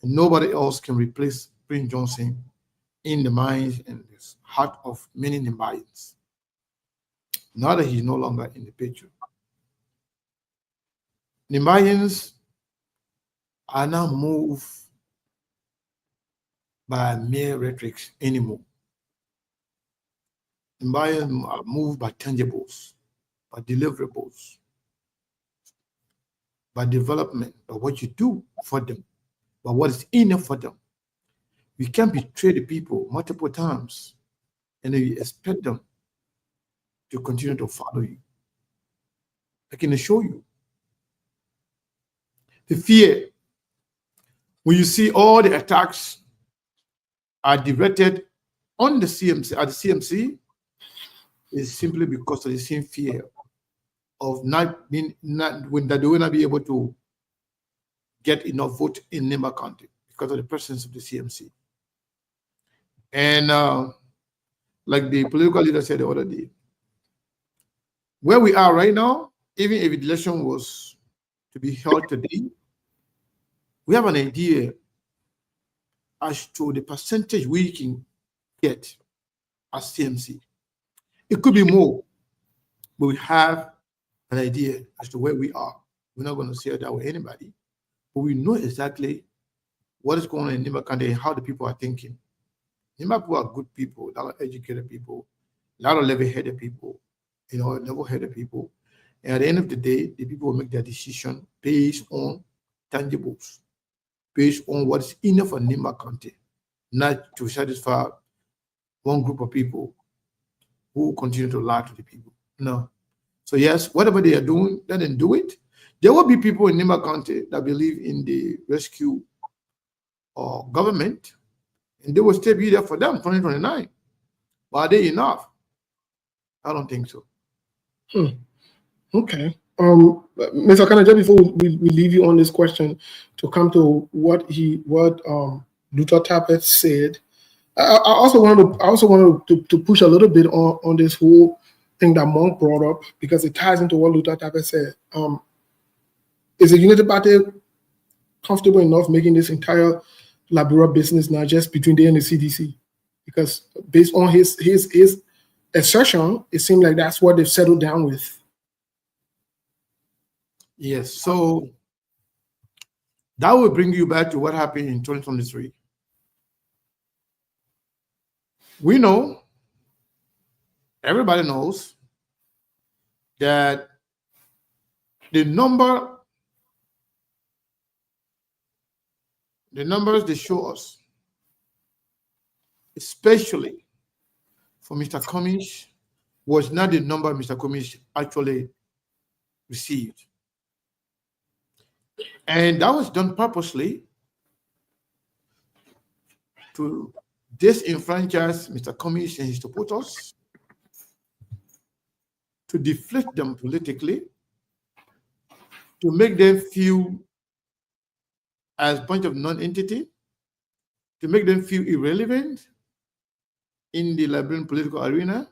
and nobody else can replace Prince Johnson in the minds and the heart of many Nimbayans. Now that he's no longer in the picture, Nimbayans are not moved by mere rhetoric anymore. Nimbayans are moved by tangibles, by deliverables, by development, by what you do for them, by what is in it for them. We can't betray the people multiple times and then you expect them to continue to follow you. I can assure you. The fear, when you see all the attacks are directed on the CMC, at the CMC, is simply because of the same fear of not being, that they will not be able to get enough vote in Nimba County because of the presence of the CMC. And like the political leader said the other day, where we are right now, even if the election was to be held today, we have an idea as to the percentage we can get as CMC. It could be more, but we have an idea as to where we are. We're not going to share that with anybody, but we know exactly what is going on in Nimba County and how the people are thinking. Nimba people are good people, a lot of educated people, a lot of level-headed people, level-headed people. And at the end of the day, the people will make their decision based on tangibles, based on what is enough for Nimba County, not to satisfy one group of people who continue to lie to the people. No. So yes, whatever they are doing, let them do it. There will be people in Nimba County that believe in the rescue government, and they will still be there for them 2029. But are they enough? I don't think so. Okay. Mr. Kanaja, before we leave you on this question, to come to what Luther Tappet said, I also wanted to push a little bit on this whole thing that Monk brought up, because it ties into what Luther Tappet said. Is the Unity Party comfortable enough making this entire Liberia business now just between them and the CDC? Because based on his assertion, it seemed like that's what they've settled down with. Yes, so that will bring you back to what happened in 2023. We know, everybody knows, that the numbers they show us, especially for Mr. Cummings, was not the number Mr. Cummings actually received. And that was done purposely to disenfranchise Mr. Cummings and his supporters, to deflate them politically, to make them feel as a bunch of non-entity, to make them feel irrelevant in the Liberian political arena,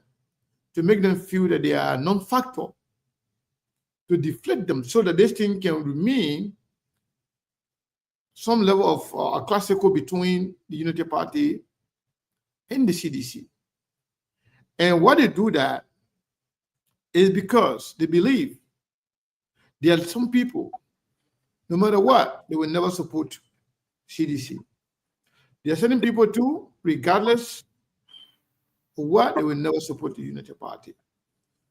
to make them feel that they are non-factor, to deflate them so that this thing can remain some level of a classical between the Unity Party and the CDC. And why they do that is because they believe there are some people, no matter what, they will never support CDC. There are certain people too, regardless of what, they will never support the Unity Party.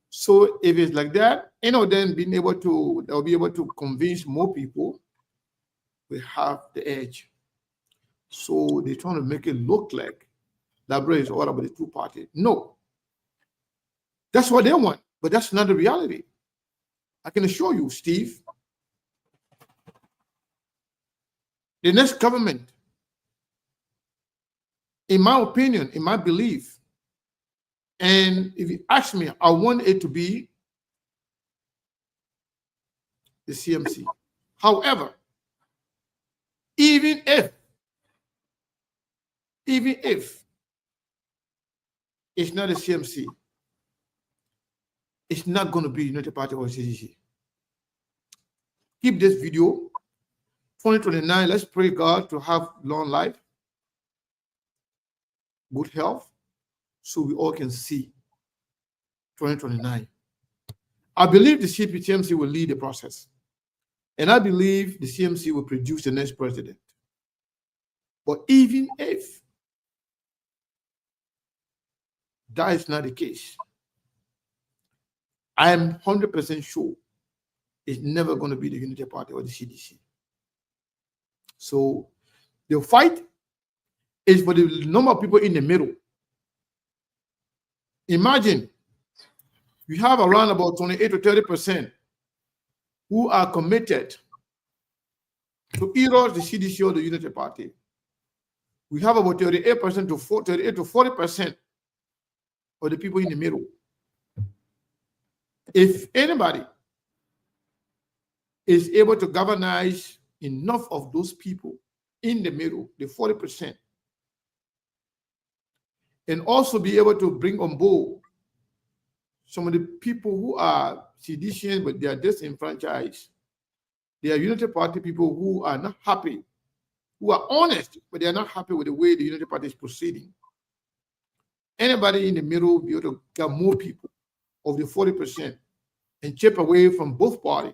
So if it's like that, then they'll be able to convince more people we have the edge. So they're trying to make it look like Liberia is all about the two parties. No. That's what they want, but that's not the reality. I can assure you, Steve, the next government, in my opinion, in my belief, and if you ask me, I want it to be the CMC. However, even if it's not a CMC, it's not going to be United Party or CCC. Keep this video. 2029, let's pray God to have long life, good health, so we all can see 2029. I believe the CPTMC will lead the process. And I believe the CMC will produce the next president. But even if that is not the case, I am 100% sure it's never going to be the Unity Party or the CDC. So the fight is for the number of people in the middle. Imagine you have around about 28 to 30% who are committed to either the CDC or the Unity Party. We have about 38% to 38 to 40% of the people in the middle. If anybody is able to galvanize enough of those people in the middle, the 40%, and also be able to bring on board some of the people who are seditious, but they are disenfranchised. They are Unity Party people who are not happy, who are honest, but they are not happy with the way the Unity Party is proceeding. Anybody in the middle will be able to get more people of the 40% and chip away from both parties.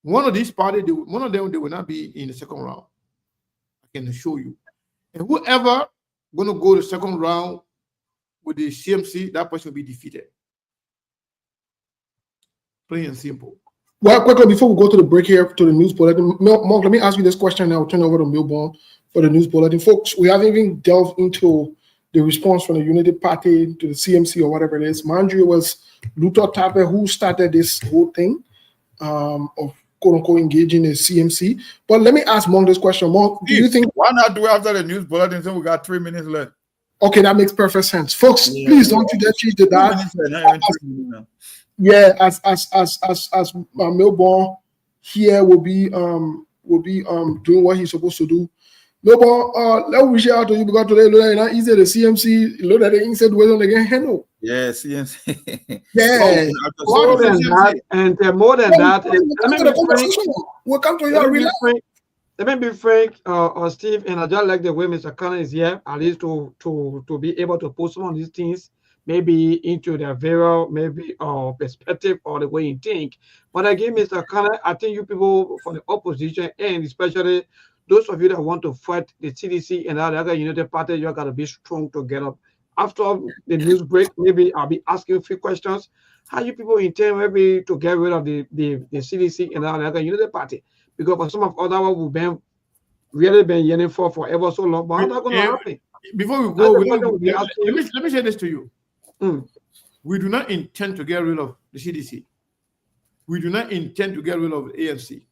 One of these parties, one of them, they will not be in the second round. I can assure you. And whoever going to go the second round with the CMC, that person will be defeated. Plain and simple. Well, quickly, before we go to the break here, to the news bulletin, Mark, let me ask you this question, and I'll turn over to Milborn for the news bulletin. Folks, we haven't even delved into the response from the Unity Party to the CMC or whatever it is. Mind you, it was Luther Tapper who started this whole thing of quote-unquote engaging the CMC. But let me ask Monk this question. Monk, do you think... Why not do it after the news bulletin so we got 3 minutes left? Okay, that makes perfect sense. Folks, please don't you dare change the that. Yeah, as Milborn here will be doing what he's supposed to do. Milborn, let me reach out to you because today it's not easy. The CMC look at the inside way again handle. Yeah, CMC. Yeah. More than that, and more than that, we'll come to you. Let me be frank, Steve, and I just like the way Mr. Connor is here, at least to be able to put some of these things maybe into their various maybe perspective or the way you think. But again, Mr. Connor, I think you people from the opposition, and especially those of you that want to fight the CDC and other United Party, you got to be strong together. After the news break, maybe I'll be asking a few questions. How you people intend maybe to get rid of the CDC and other United Party? Because for some of other what we've been really been yearning for forever so long, but how's that going to happen? Before we go, let me say this to you. We do not intend to get rid of the CDC. We do not intend to get rid of the ANC.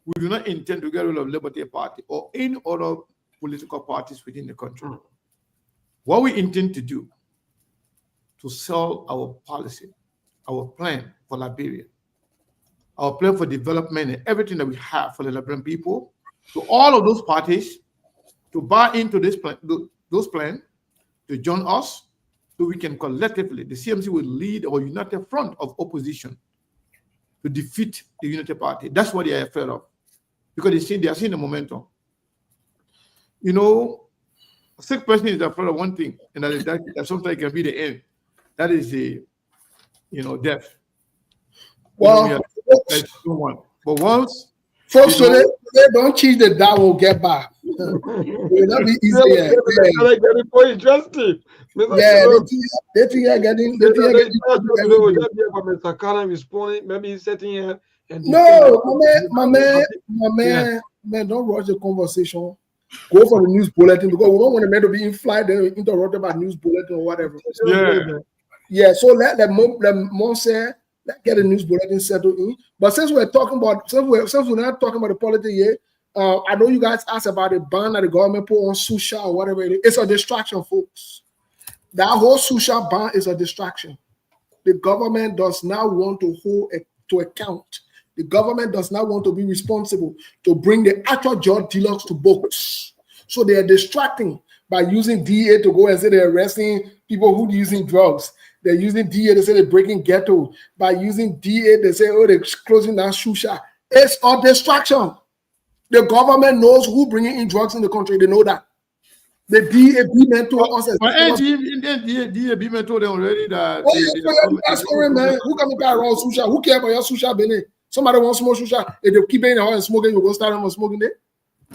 We do not intend to get rid of Liberty Party or any other political parties within the country. What we intend to do to sell our policy, our plan for Liberia, our plan for development and everything that we have for the Liberian people, to all of those parties to buy into this plan, those plans, to join us, so we can collectively, the CMC will lead our united front of opposition to defeat the Unity Party. That's what they are afraid of, because they are seeing the momentum. You know, a sick person is afraid of one thing, and that sometimes can be the end. That is the, death. Well, but once, folks, so they don't cheat the that will get back. It will not be easy. Interesting. Yeah, they think you're getting. Mr. Khan responding, maybe he's sitting here. No, my man, don't rush the conversation. Go for the news bulletin, because we don't want the man to be in flight and interrupted by news bulletin or whatever. Yeah. So let Mon say, let's get the news bulletin settled in. But since we're talking about, since we're not talking about the politics yet, I know you guys asked about the ban that the government put on shisha or whatever it is. It's a distraction, folks. That whole shisha ban is a distraction. The government does not want to hold to account. The government does not want to be responsible to bring the actual drug dealers to books. So they are distracting by using DA to go and say they're arresting people who are using drugs. They're using DA to say they're breaking ghetto. By using DA, they say, oh, they're closing down shisha. It's a distraction. The government knows who bringing in drugs in the country. They know that. The DA mentor us. But DA mentor them already that. Man, who coming back around shisha? Who care about your shisha, Benny? Somebody wants smoke shisha. If they keep it in the house and smoking, you go start them smoking there.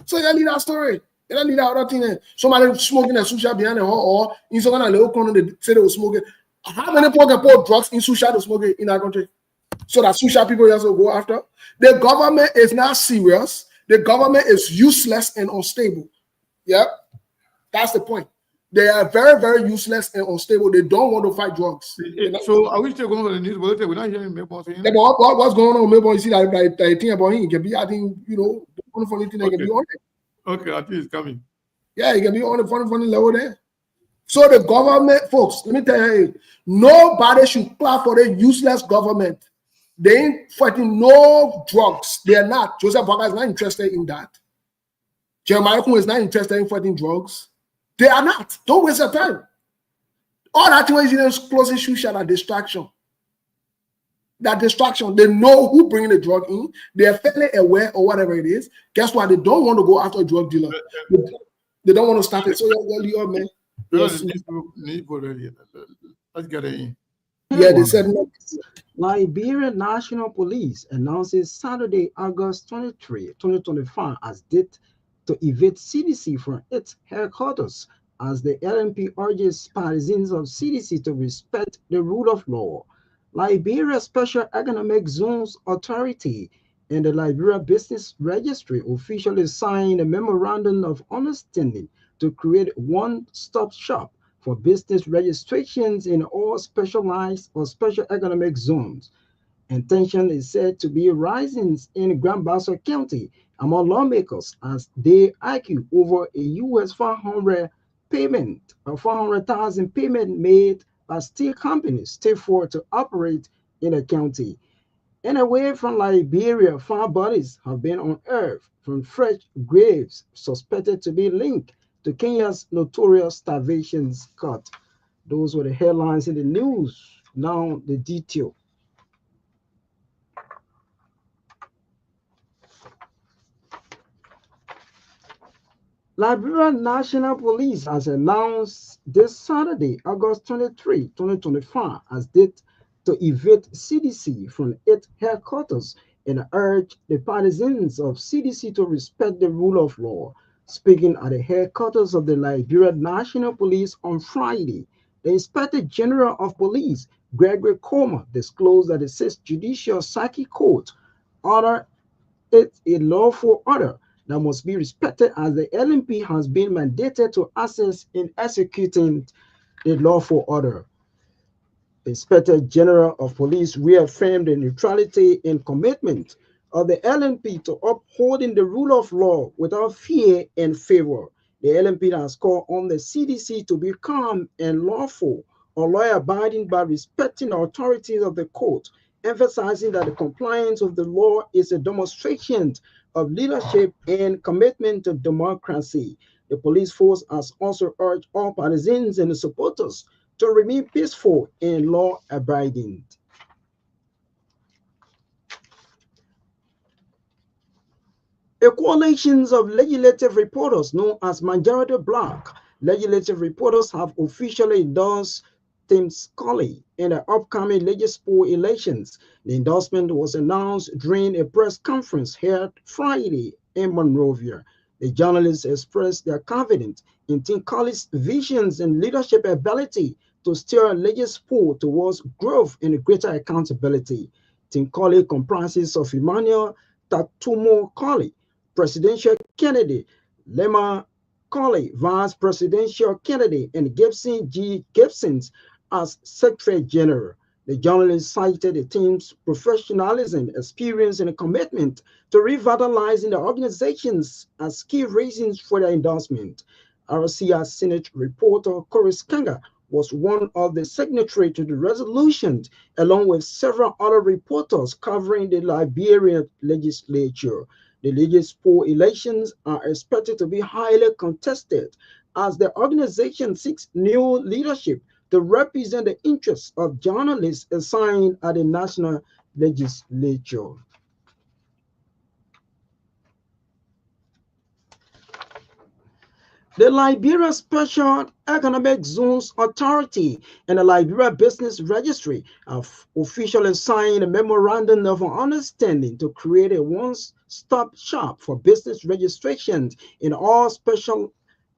So you leave that story. You don't need that other thing. Somebody smoking a shisha behind the hall or in some kind of little corner, they say they were smoking. How many people can put drugs in shisha to smoke it in our country? So that shisha people also go after. The government is not serious. The government is useless and unstable. Yeah, that's the point. They are very, very useless and unstable. They don't want to fight drugs. So I wish they go on the news, but we're not hearing Melbourne saying yeah, but what's going on with Melbourne? You see that thing about him, it can be, I think, you know, the funny thing that can be on it. Okay, I think it's coming. Yeah, it can be on the funny level there. So the government, folks, let me tell you, nobody should clap for the useless government. They ain't fighting no drugs. They are not. Joseph Parker is not interested in that. Jeremiah Kun is not interested in fighting drugs. They are not. Don't waste your time. All that way is closing shisha, that distraction. That distraction. They know who bringing the drug in. They are fairly aware or whatever it is. Guess what? They don't want to go after a drug dealer. They don't want to stop it. So you're man. Let's get it in. Yeah, they said no. Liberia National Police announces Saturday, August 23, 2025 as date to evict CDC from its headquarters as the LNP urges partisans of CDC to respect the rule of law. Liberia Special Economic Zones Authority and the Liberia Business Registry officially signed a memorandum of understanding to create one-stop shop for business registrations in all specialized or special economic zones. Intention is said to be rising in Grand Bassa County among lawmakers as they argue over a US $400,000 payment made by steel companies State to operate in the county. And away from Liberia, 5 bodies have been unearthed from fresh graves suspected to be linked to Kenya's notorious starvation cut. Those were the headlines in the news. Now the detail. Liberia National Police has announced this Saturday, August 23, 2025, as date to evict CDC from its headquarters and urge the partisans of CDC to respect the rule of law. Speaking at the headquarters of the Liberia National Police on Friday, the Inspector General of Police, Gregory Comer, disclosed that the 6th Judicial Circuit Court ordered it a lawful order that must be respected as the LNP has been mandated to assist in executing the lawful order. The Inspector General of Police reaffirmed the neutrality and commitment of the LNP to upholding the rule of law without fear and favor. The LNP has called on the CDC to be calm and lawful or law-abiding by respecting the authorities of the court, emphasizing that the compliance of the law is a demonstration of leadership and commitment to democracy. The police force has also urged all partisans and supporters to remain peaceful and law-abiding. A coalition of legislative reporters known as Majority Black legislative reporters have officially endorsed Tim Scully in the upcoming legislative elections. The endorsement was announced during a press conference held Friday in Monrovia. The journalists expressed their confidence in Tim Scully's visions and leadership ability to steer legislature towards growth and greater accountability. Tim Scully comprises of Emmanuel Tatumo Scully, presidential candidate, Lema Scully, vice presidential candidate, and Gibson G. Gibson's as Secretary General. The journalist cited the team's professionalism, experience, and commitment to revitalizing the organizations as key reasons for their endorsement. RCR Senate reporter Chris Kanga was one of the signatories to the resolution, along with several other reporters covering the Liberian legislature. The legislative elections are expected to be highly contested as the organization seeks new leadership to represent the interests of journalists assigned at the national legislature. The Liberia Special Economic Zones Authority and the Liberia Business Registry have officially signed a memorandum of understanding to create a one-stop shop for business registrations in all special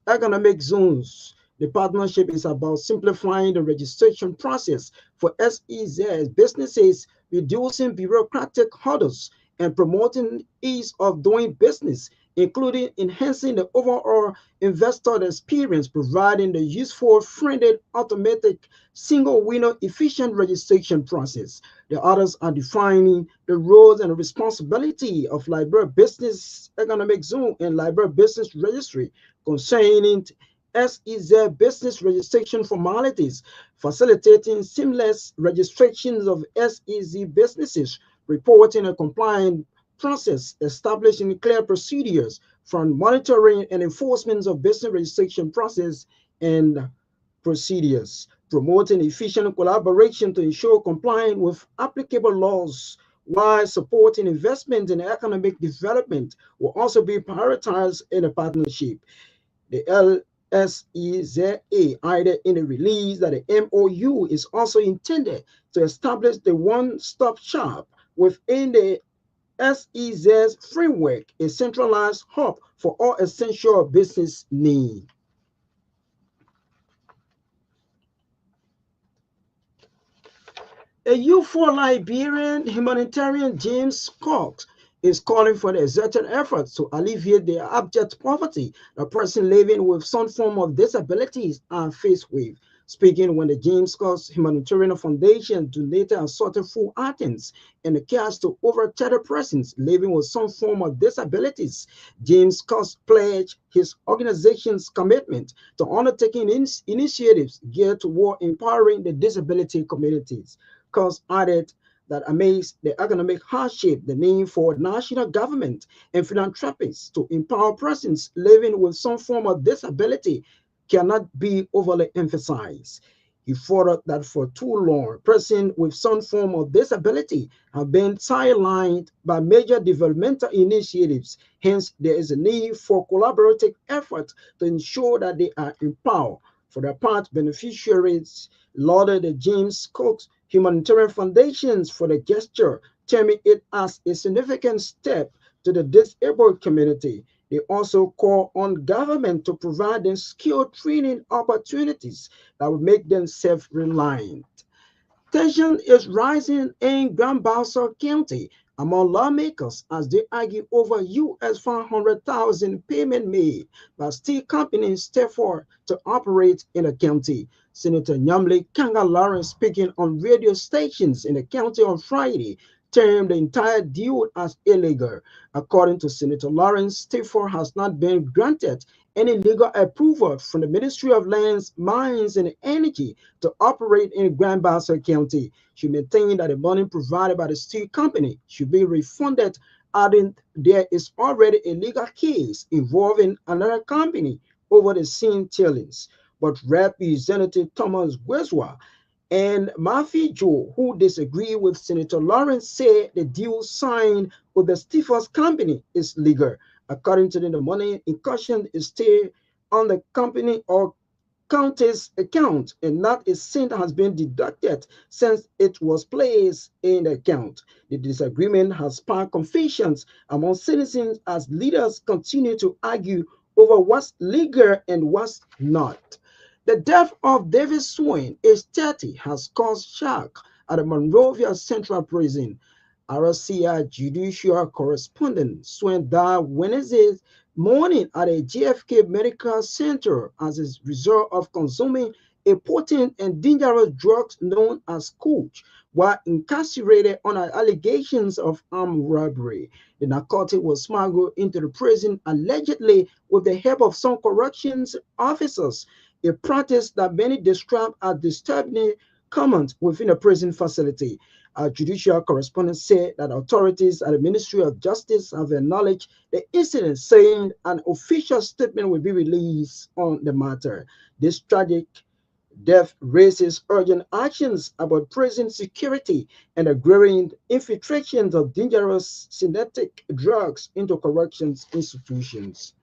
economic zones. The partnership is about simplifying the registration process for SEZ businesses, reducing bureaucratic hurdles, and promoting ease of doing business including enhancing the overall investor experience, providing the useful, friendly, automatic, single window, efficient registration process. The others are defining the roles and responsibility of Liberia Business Economic Zone and Liberia Business Registry concerning SEZ business registration formalities, facilitating seamless registrations of SEZ businesses, reporting and compliance process, establishing clear procedures for monitoring and enforcement of business registration process and procedures, promoting efficient collaboration to ensure compliance with applicable laws while supporting investment in economic development will also be prioritized in a partnership. The LSEZA added in a release that the MOU is also intended to establish the one-stop shop within the SEZ's framework, a centralized hub for all essential business needs. A youthful Liberian humanitarian James Cox is calling for the exerted efforts to alleviate the abject poverty the person living with some form of disabilities are faced with. Speaking when the James Cox Humanitarian Foundation donated assorted food items and cash to over 30 persons living with some form of disabilities, James Cox pledged his organization's commitment to undertaking initiatives geared toward empowering the disability communities. Cox added that amidst the economic hardship, the need for national government and philanthropists to empower persons living with some form of disability cannot be overly emphasized. He furthered that for too long, persons with some form of disability have been sidelined by major developmental initiatives. Hence, there is a need for collaborative efforts to ensure that they are empowered. For their part, beneficiaries lauded the James Cox Humanitarian Foundations for the gesture, terming it as a significant step to the disabled community. They also call on government to provide them skill training opportunities that will make them self-reliant. Tension is rising in Grand Bassa County among lawmakers as they argue over US 500,000 payment made by steel company Stafford to operate in the county. Senator Nyamle Kanga Lawrence, speaking on radio stations in the county on Friday, termed the entire deal as illegal. According to Senator Lawrence, Stafford has not been granted any legal approval from the Ministry of Lands, Mines, and Energy to operate in Grand Bassa County. She maintained that the money provided by the steel company should be refunded, adding there is already a legal case involving another company over the same tailings. But Representative Thomas Gwezwa and Murphy Joe, who disagree with Senator Lawrence, say the deal signed with the Stephens company is legal. According to them, the money in question is still on the company or county's account, and not a cent has been deducted since it was placed in the account. The disagreement has sparked confusions among citizens as leaders continue to argue over what's legal and what's not. The death of David Swain, age 30, has caused shock at the Monrovia Central Prison. RCI judicial correspondent Swain died Wednesday morning at a JFK Medical Center as a result of consuming a potent and dangerous drug known as coach while incarcerated on allegations of armed robbery. The narcotic was smuggled into the prison allegedly with the help of some corrections officers, a practice that many describe as disturbingly common within a prison facility. Our judicial correspondent said that authorities at the Ministry of Justice have acknowledged the incident, saying an official statement will be released on the matter. This tragic death raises urgent actions about prison security and the growing infiltrations of dangerous synthetic drugs into corrections institutions.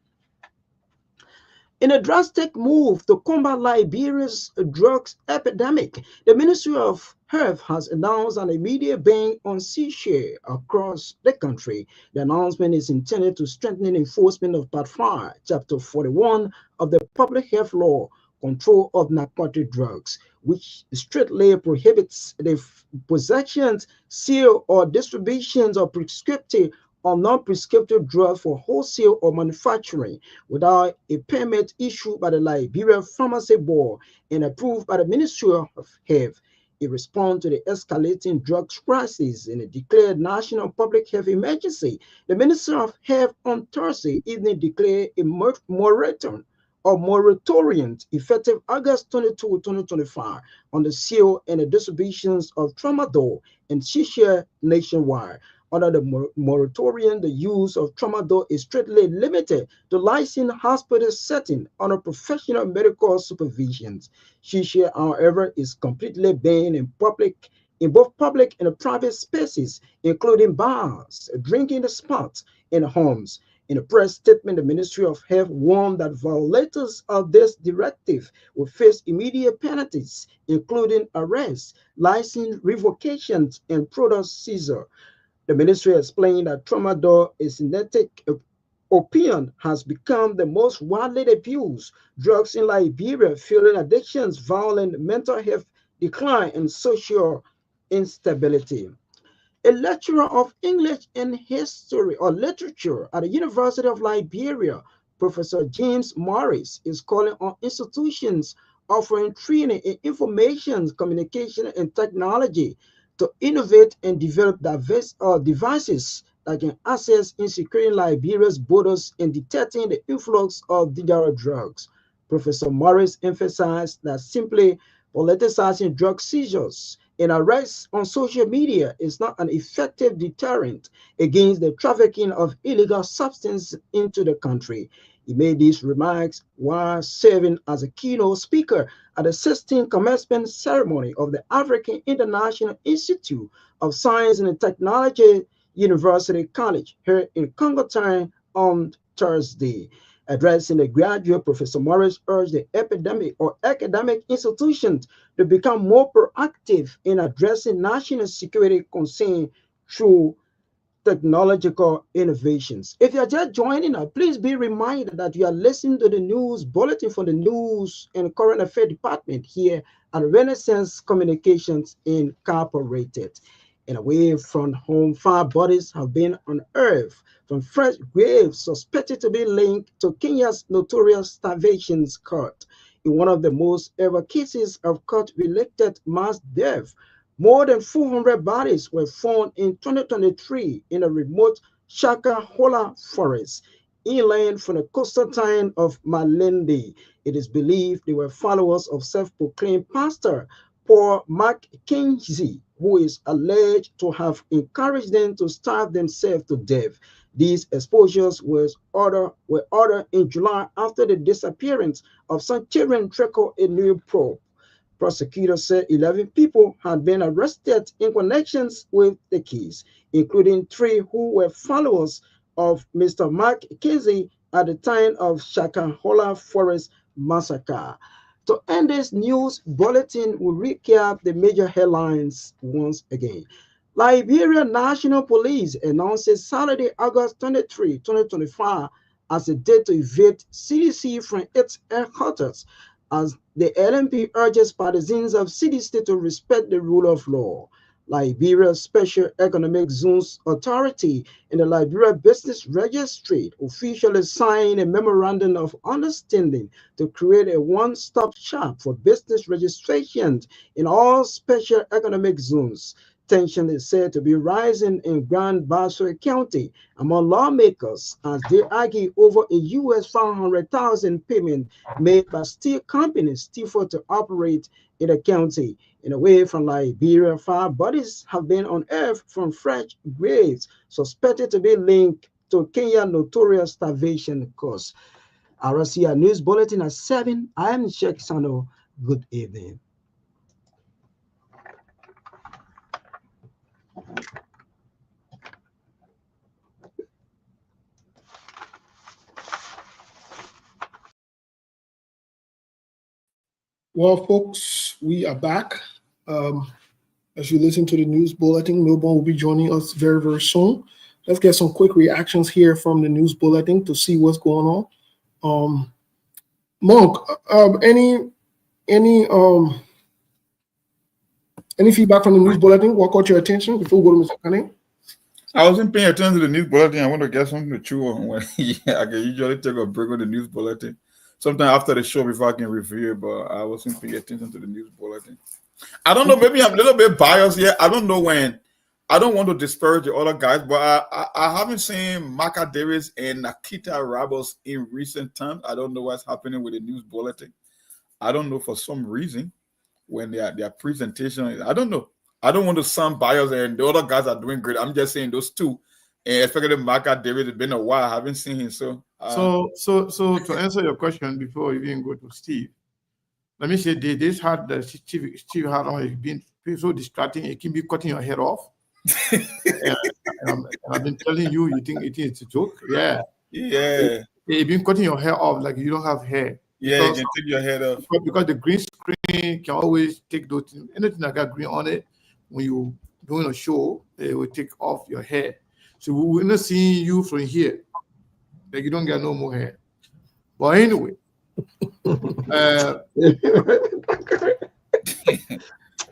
In a drastic move to combat Liberia's drugs epidemic, the Ministry of Health has announced an immediate ban on shisha across the country. The announcement is intended to strengthen enforcement of Part 5, Chapter 41 of the Public Health Law, Control of Narcotic Drugs, which strictly prohibits the possession, sale, or distribution of prescriptive of non-prescriptive drugs for wholesale or manufacturing without a permit issued by the Liberia Pharmacy Board and approved by the Ministry of Health. In response to the escalating drugs crisis and a declared national public health emergency, the Ministry of Health on Thursday evening declared a moratorium effective August 22, 2025 on the sale and the distributions of tramadol and shisha nationwide. Under the moratorium, the use of tramadol is strictly limited to licensed hospital setting under professional medical supervision. Shisha, however, is completely banned in both public and private spaces, including bars, drinking spots, and homes. In a press statement, the Ministry of Health warned that violators of this directive will face immediate penalties, including arrests, license revocations, and product seizure. The ministry explained that tramadol, a synthetic opium, has become the most widely abused drugs in Liberia, fueling addictions, violent mental health decline, and social instability. A lecturer of English and history or literature at the University of Liberia, Professor James Morris, is calling on institutions offering training in information, communication, and technology to innovate and develop diverse devices that can assess in securing Liberia's borders and detecting the influx of dangerous drugs. Professor Morris emphasized that simply politicizing drug seizures and arrests on social media is not an effective deterrent against the trafficking of illegal substances into the country. He made these remarks while serving as a keynote speaker at the 16th commencement ceremony of the African International Institute of Science and Technology University College here in Congo Town on Thursday. Addressing the graduate, Professor Morris urged the academic institutions to become more proactive in addressing national security concerns through technological innovations. If you are just joining us, please be reminded that you are listening to the news bulletin from the News and Current Affairs Department here at Renaissance Communications Incorporated. And away from home, 5 bodies have been unearthed from fresh graves suspected to be linked to Kenya's notorious starvation cult. In one of the most ever cases of cult-related mass death, more than 400 bodies were found in 2023 in a remote Shakahola forest, inland from the coastal town of Malindi. It is believed they were followers of self-proclaimed pastor Paul Mackenzie, who is alleged to have encouraged them to starve themselves to death. These exposures were ordered in July after the disappearance of some children trickled a new probe. Prosecutors said 11 people had been arrested in connections with the case, including 3 who were followers of Mr. Mackenzie at the time of Shakahola Forest massacre. To end this news bulletin, we recap the major headlines once again. Liberia National Police announces Saturday, August 23, 2025, as a date to evict CDC from its headquarters, as the LMP urges partisans of CDC to respect the rule of law. Liberia Special Economic Zones Authority and the Liberia Business Registry officially signed a memorandum of understanding to create a one-stop shop for business registrations in all special economic zones. Tension is said to be rising in Grand Bassa County among lawmakers as they argue over a US $500,000 payment made by steel company Stifel to operate in the county. And away from Liberia, 5 bodies have been unearthed from fresh graves suspected to be linked to Kenya's notorious starvation cause. RCR News Bulletin at 7. I am Sheikh Sano. Good evening. Well, folks, we are back. As you listen to the news bulletin, Milburn will be joining us very, very soon. Let's get some quick reactions here from the news bulletin to see what's going on. Monk, any feedback from the news bulletin? What caught your attention before we go to Mr. Cunning? I wasn't paying attention to the news bulletin. I want to get something to chew on. Yeah, I can usually take a break on the news bulletin. Sometime after the show before I can review it, but I wasn't paying attention to the news bulletin. I don't know. Maybe I'm a little bit biased here. I don't know when. I don't want to disparage the other guys, but I haven't seen Maka Davis and Nakita Ramos in recent times. I don't know what's happening with the news bulletin. I don't know for some reason when their presentation. I don't know. I don't want to sound biased, and the other guys are doing great. I'm just saying those two, and especially Maka Davis. It's been a while. I haven't seen him. So to answer your question before you even go to Steve, let me say this had the Steve had on been so distracting. It can be cutting your head off. and I've been telling you, you think it's a joke? Yeah. It's been cutting your hair off like you don't have hair. Yeah, you can take your head off. Because the green screen can always take those things. Anything that got green on it, when you're doing a show, it will take off your hair. So we're not seeing you from here. Like you don't get no more hair. But anyway.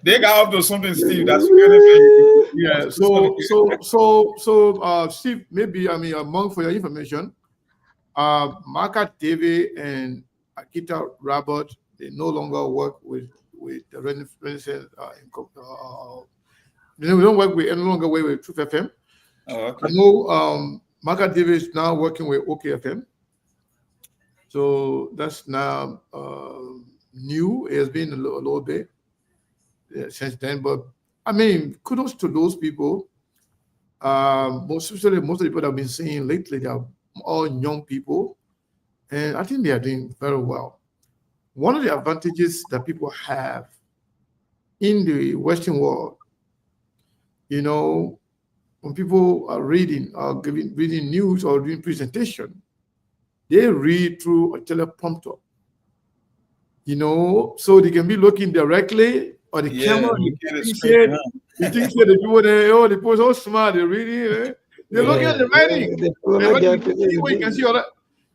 They got up to something, Steve. That's really yeah. So Steve, maybe among for your information, Maka TV and Akita Robert, they no longer work with the Renaissance. They don't work with any longer with Truth FM. Oh, okay. I know Maka TV is now working with OKFM. So that's now new. It has been a little bit since then, but I mean, kudos to those people. Most of the people that I've been seeing lately, they are all young people, and I think they are doing very well. One of the advantages that people have in the Western world, you know, when people are reading or reading news or doing presentation, they read through a teleprompter, you know, so they can be looking directly or the camera. You think the people there, oh, the people are so smart, they're reading, they're looking at the writing. The way you can see all that.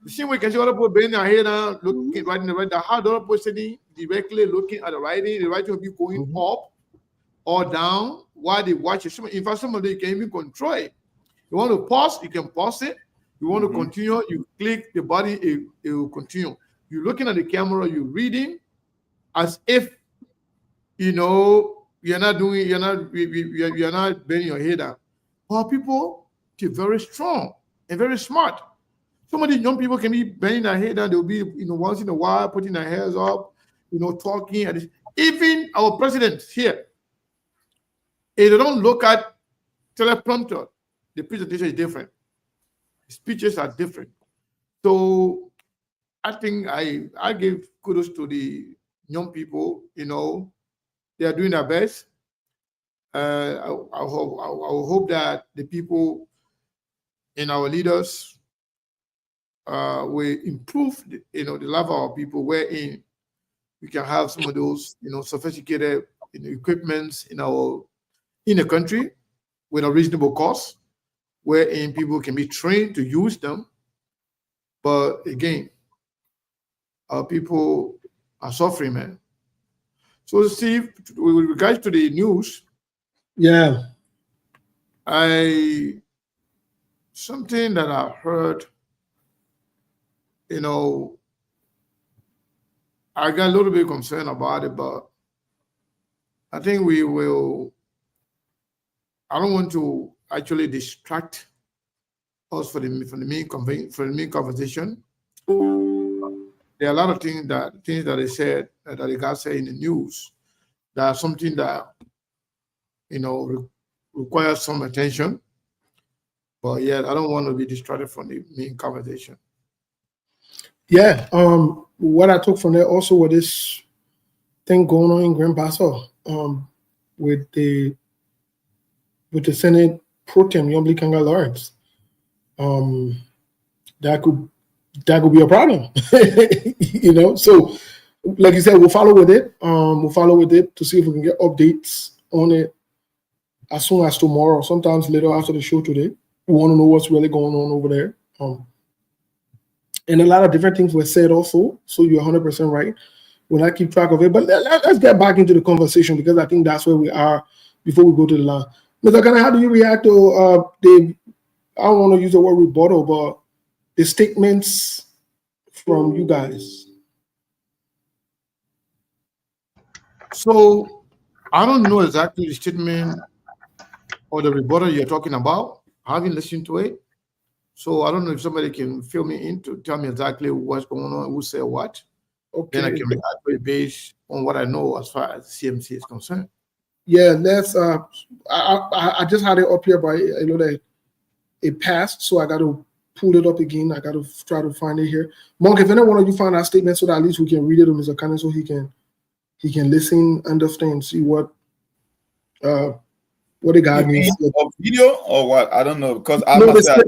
The same way you can see other people bending their head down, looking right in the right. How the other person sitting directly looking at the writing will be going up or down while they watch it. In fact, some of them you can even control it. You want to pause, you can pause it. You want to continue, you click the button, it will continue. You're looking at the camera, you're reading as if, you know, you're not bending your head down. But people, they're very strong and very smart. Some of these young people can be bending their head down. They'll be, you know, once in a while putting their hairs up, you know, talking. And even our president here, if they don't look at teleprompter, the presentation is different. Speeches are different. So I think I give kudos to the young people, you know, they are doing their best. I hope that the people and our leaders will improve, the life of our people, wherein we can have some of those, sophisticated equipments in the country with a reasonable cost, wherein people can be trained to use them. But again, our people are suffering, man. So, Steve, with regards to the news, something that I heard, I got a little bit concerned about it, but I think we will. I don't want to actually distract us from the main conversation. There are a lot of things that they said, that the guy said in the news, that are something that requires some attention. But yeah, I don't want to be distracted from the main conversation. Yeah, what I took from there also was this thing going on in Grand Paso, with the Senate pro tem Yomli Kanga Lawrence. That could be a problem. So like you said, we'll follow with it. To see if we can get updates on it as soon as tomorrow, sometimes later after the show today. We want to know what's really going on over there. And a lot of different things were said also, so you're 100% right. We'll not keep track of it, but let's get back into the conversation, because I think that's where we are before we go to the Mr. Ghana, how do you react to I don't want to use the word rebuttal, but the statements from you guys? So I don't know exactly the statement or the rebuttal you're talking about. I haven't listened to it. So I don't know if somebody can fill me in to tell me exactly what's going on, who said what. Okay. Then I can react to it based on what I know as far as CMC is concerned. Yeah, that's I just had it up here, but I know that it passed, so I got to pull it up again. I got to try to find it here. Monk, if any one of you find that statement, so that at least we can read it to Mr. Cannon, so he can listen, understand, see what the guy means. A video or what? I don't know, because I No, must say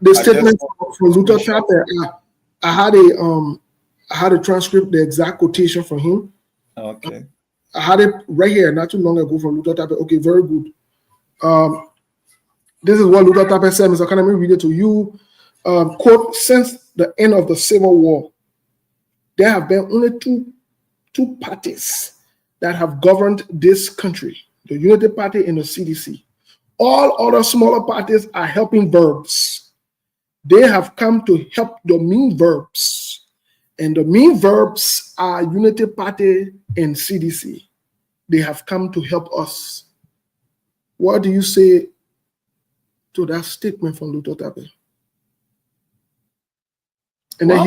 the statement from Luther Tapper. I had a transcript, the exact quotation from him. Okay. I had it right here not too long ago from Luther Tapper. Okay, very good. This is what Luther Tapper said, Mr. Cannon. Let me read it to you. Quote, since the end of the Civil War, there have been only two parties that have governed this country, the Unity Party and the CDC. All other smaller parties are helping verbs. They have come to help the mean verbs. And the mean verbs are Unity Party and CDC. They have come to help us. What do you say to that statement from Luther Tapper? And then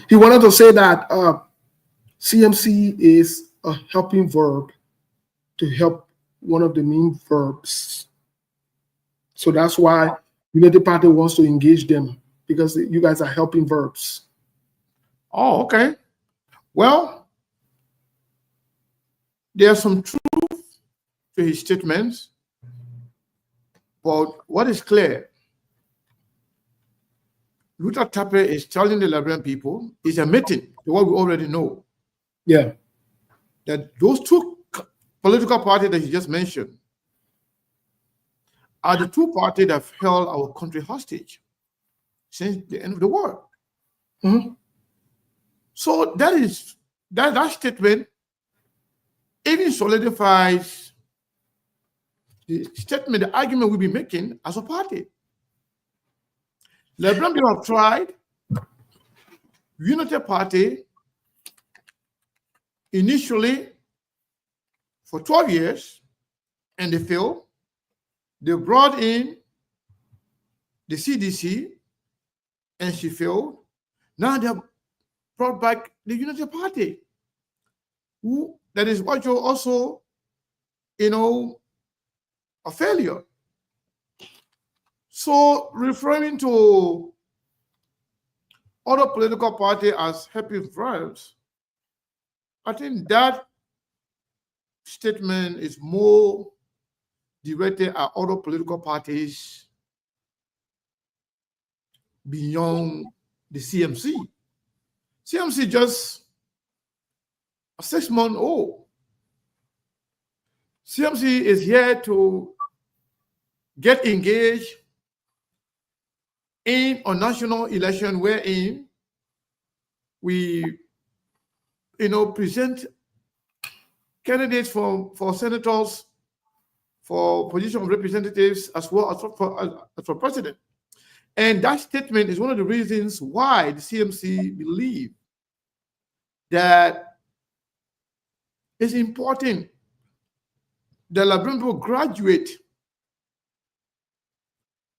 he wanted to say that CMC is a helping verb to help one of the mean verbs. So that's why Unity Party wants to engage them, because you guys are helping verbs. Oh, okay. Well, there's some truth to his statements, but what is clear, Luther Tapper is telling the Liberian people, is admitting to what we already know. Yeah. That those two political parties that he just mentioned are the two parties that have held our country hostage since the end of the war. Mm-hmm. So that statement even solidifies the statement, the argument we'll be making as a party. Liberian people have tried Unity Party initially for 12 years, and they failed. They brought in the CDC, and she failed. Now they have brought back the Unity Party, that is what you're also, a failure. So referring to other political parties as helping friends, I think that statement is more directed at other political parties beyond the CMC. CMC just a 6-month-old. CMC is here to get engaged in a national election wherein we, present candidates for senators, for position of representatives, as well as for president. And that statement is one of the reasons why the CMC believe that it's important that Liberian people graduate,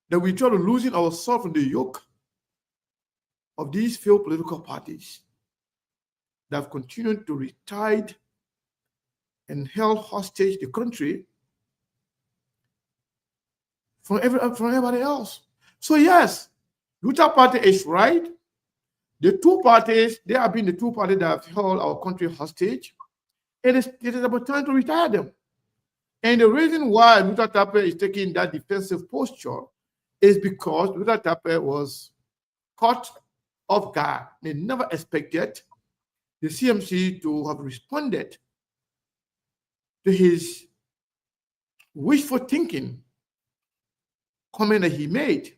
that we try to loosen ourselves from the yoke of these failed political parties that have continued to retard and held hostage the country from everybody else. So yes, Luther Party is right. The two parties, they have been the two parties that have held our country hostage. It is about time to retire them. And the reason why Luther Tapper is taking that defensive posture is because Luther Tapper was caught off guard. They never expected the CMC to have responded to his wishful thinking comment that he made,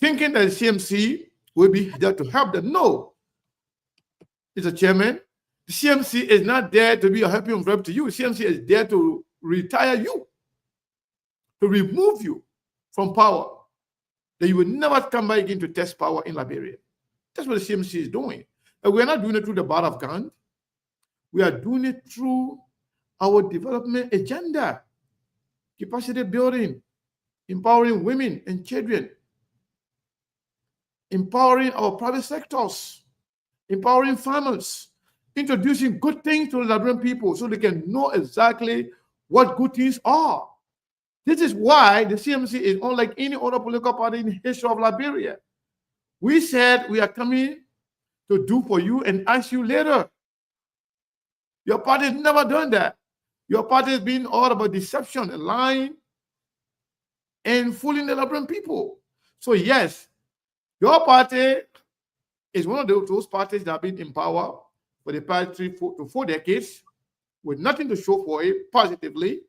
thinking that the CMC will be there to help them. No, Mr. Chairman, the CMC is not there to be a helping verb to you. CMC is there to retire you. to remove you from power, that you will never come back again to test power in Liberia. That's what the CMC is doing. And we're not doing it through the bar of gun. We are doing it through our development agenda, capacity building, empowering women and children, empowering our private sectors, empowering farmers, introducing good things to the Liberian people so they can know exactly what good things are. This is why the CMC is unlike any other political party in the history of Liberia. We said we are coming to do for you and ask you later. Your party has never done that. Your party has been all about deception and lying and fooling the Liberian people. So yes, your party is one of those parties that have been in power for the past 3 to 4 decades with nothing to show for it positively.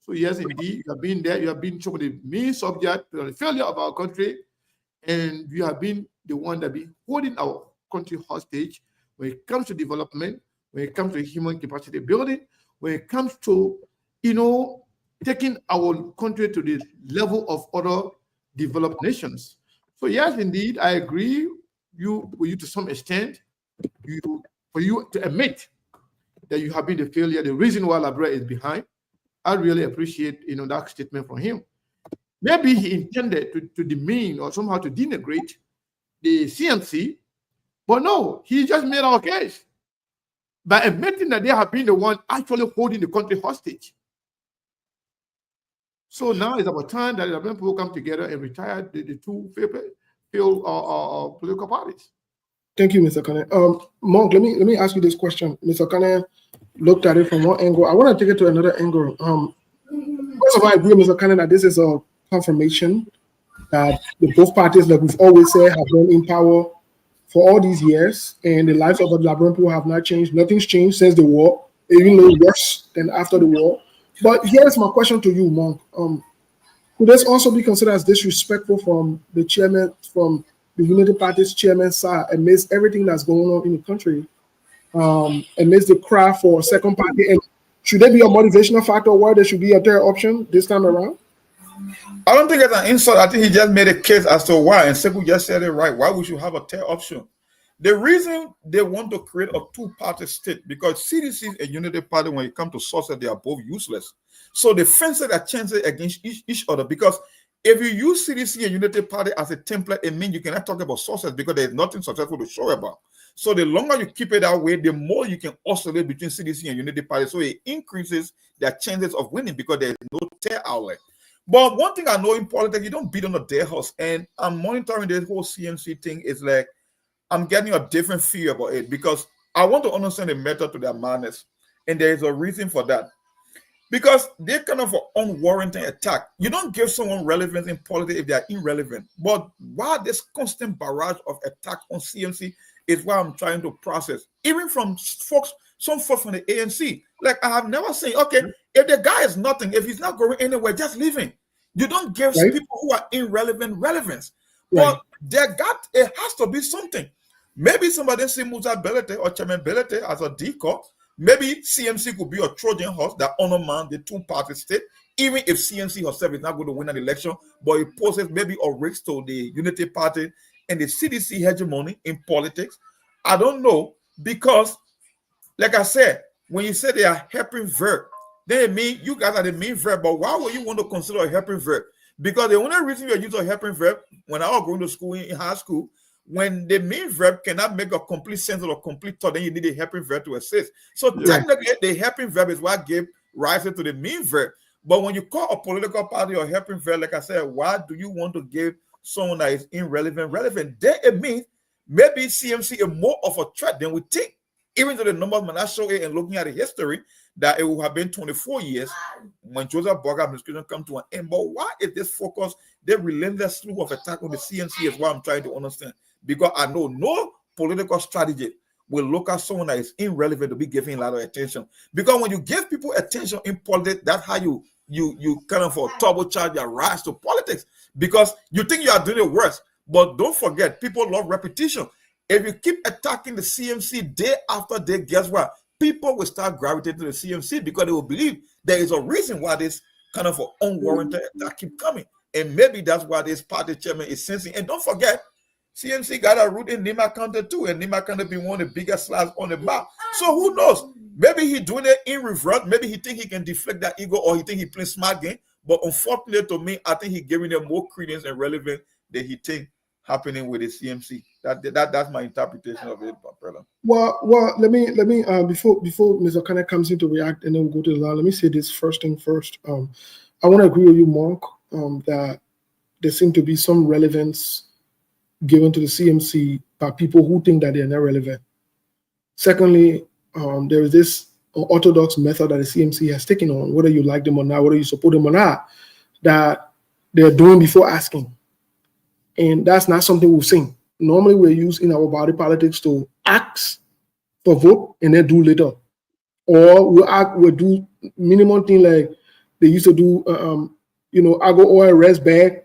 So yes, indeed, you have been there. You have been some of the main subject to the failure of our country, and you have been the one that been holding our country hostage when it comes to development, when it comes to human capacity building, when it comes to, taking our country to the level of other developed nations. So yes, indeed, I agree with you to some extent, for you to admit that you have been the failure, the reason why Liberia is behind. I really appreciate that statement from him. Maybe he intended to demean or somehow to denigrate the CMC, but no, he just made our case by admitting that they have been the one actually holding the country hostage. So now it's about time that the people come together and retire the two failed political parties. Thank you, Mr. Kane. Monk, let me ask you this question. Mr. Kane looked at it from one angle. I want to take it to another angle. First of all, I agree with Mr. Kane that this is a confirmation that both parties, like we've always said, have been in power for all these years, and the lives of the Liberian people have not changed. Nothing's changed since the war, even though worse than after the war. But here's my question to you, Monk. Could this also be considered as disrespectful from the chairman, from the Unity Party's chairman's side, amidst everything that's going on in the country, amidst the cry for a second party? And should there be a motivational factor where there should be a third option this time around? I don't think it's an insult. I think he just made a case as to why, and Sekou just said it right. Why we should have a third option? The reason they want to create a two-party state, because CDC and Unity Party, when it comes to sources, they are both useless. So the fences are chances against each other, because if you use CDC and Unity Party as a template, it means you cannot talk about sources because there's nothing successful to show about. So the longer you keep it that way, the more you can oscillate between CDC and Unity Party. So it increases their chances of winning because there's no tear outlet. But one thing I know in politics, you don't beat on a dead horse. And I'm monitoring this whole CMC thing. It's like I'm getting a different feel about it because I want to understand the method to their madness. And there is a reason for that. Because they're kind of an unwarranted attack. You don't give someone relevance in politics if they are irrelevant. But why this constant barrage of attack on CMC is what I'm trying to process. Even from some folks from the ANC. Like I have never seen, okay, if the guy is nothing, if he's not going anywhere, just leave him. You don't give people who are irrelevant relevance. But it has to be something. Maybe somebody see Musa Belete or Chairman Belete as a decoy. Maybe CMC could be a Trojan horse that undermines the two-party state, even if CMC herself is not going to win an election, but it poses maybe a risk to the Unity Party and the CDC hegemony in politics. I don't know, because, like I said, when you say they are helping verb, then it means you guys are the main verb, but why would you want to consider a helping verb? Because the only reason you're using a helping verb, when I was going to school in high school, when the main verb cannot make a complete sentence or a complete thought, then you need a helping verb to assist. So technically, the helping verb is what gave rise to the main verb. But when you call a political party or helping verb, like I said, why do you want to give someone that is relevant? Then it means maybe CMC is more of a threat than we think. Even though the numbers might not show it, and looking at the history, that it will have been 24 years when Joseph Boga administration come to an end. But why is this focus, the relentless slew of attack on the CMC is what I'm trying to understand. Because I know no political strategy will look at someone that is irrelevant to be giving a lot of attention. Because when you give people attention in politics, that's how you kind of turbocharge your rise to politics. Because you think you are doing it worse. But don't forget, people love repetition. If you keep attacking the CMC day after day, guess what? People will start gravitating to the CMC because they will believe there is a reason why this kind of an unwarranted that keep coming. And maybe that's why this party chairman is sensing. And don't forget, CMC got a root in Nimba County too, and Nimba County be one of the biggest slaps on the map. So who knows? Maybe he doing it in reverse. Maybe he think he can deflect that ego, or he think he playing smart game. But unfortunately to me, I think he giving them more credence and relevance than he think happening with the CMC. That's my interpretation of it, brother. Well, let me before Mr. Kenneth comes in to react, and then we'll go to the line. Let me say this first thing first. I want to agree with you, Monk, that there seems to be some relevance given to the CMC by people who think that they're not relevant. Secondly, there is this orthodox method that the CMC has taken on, whether you like them or not, whether you support them or not, that they're doing before asking. And that's not something we've seen. Normally, we're used in our body politics to ask for vote and then do later. Or we'll do minimum thing like they used to do, I go oil rest bag,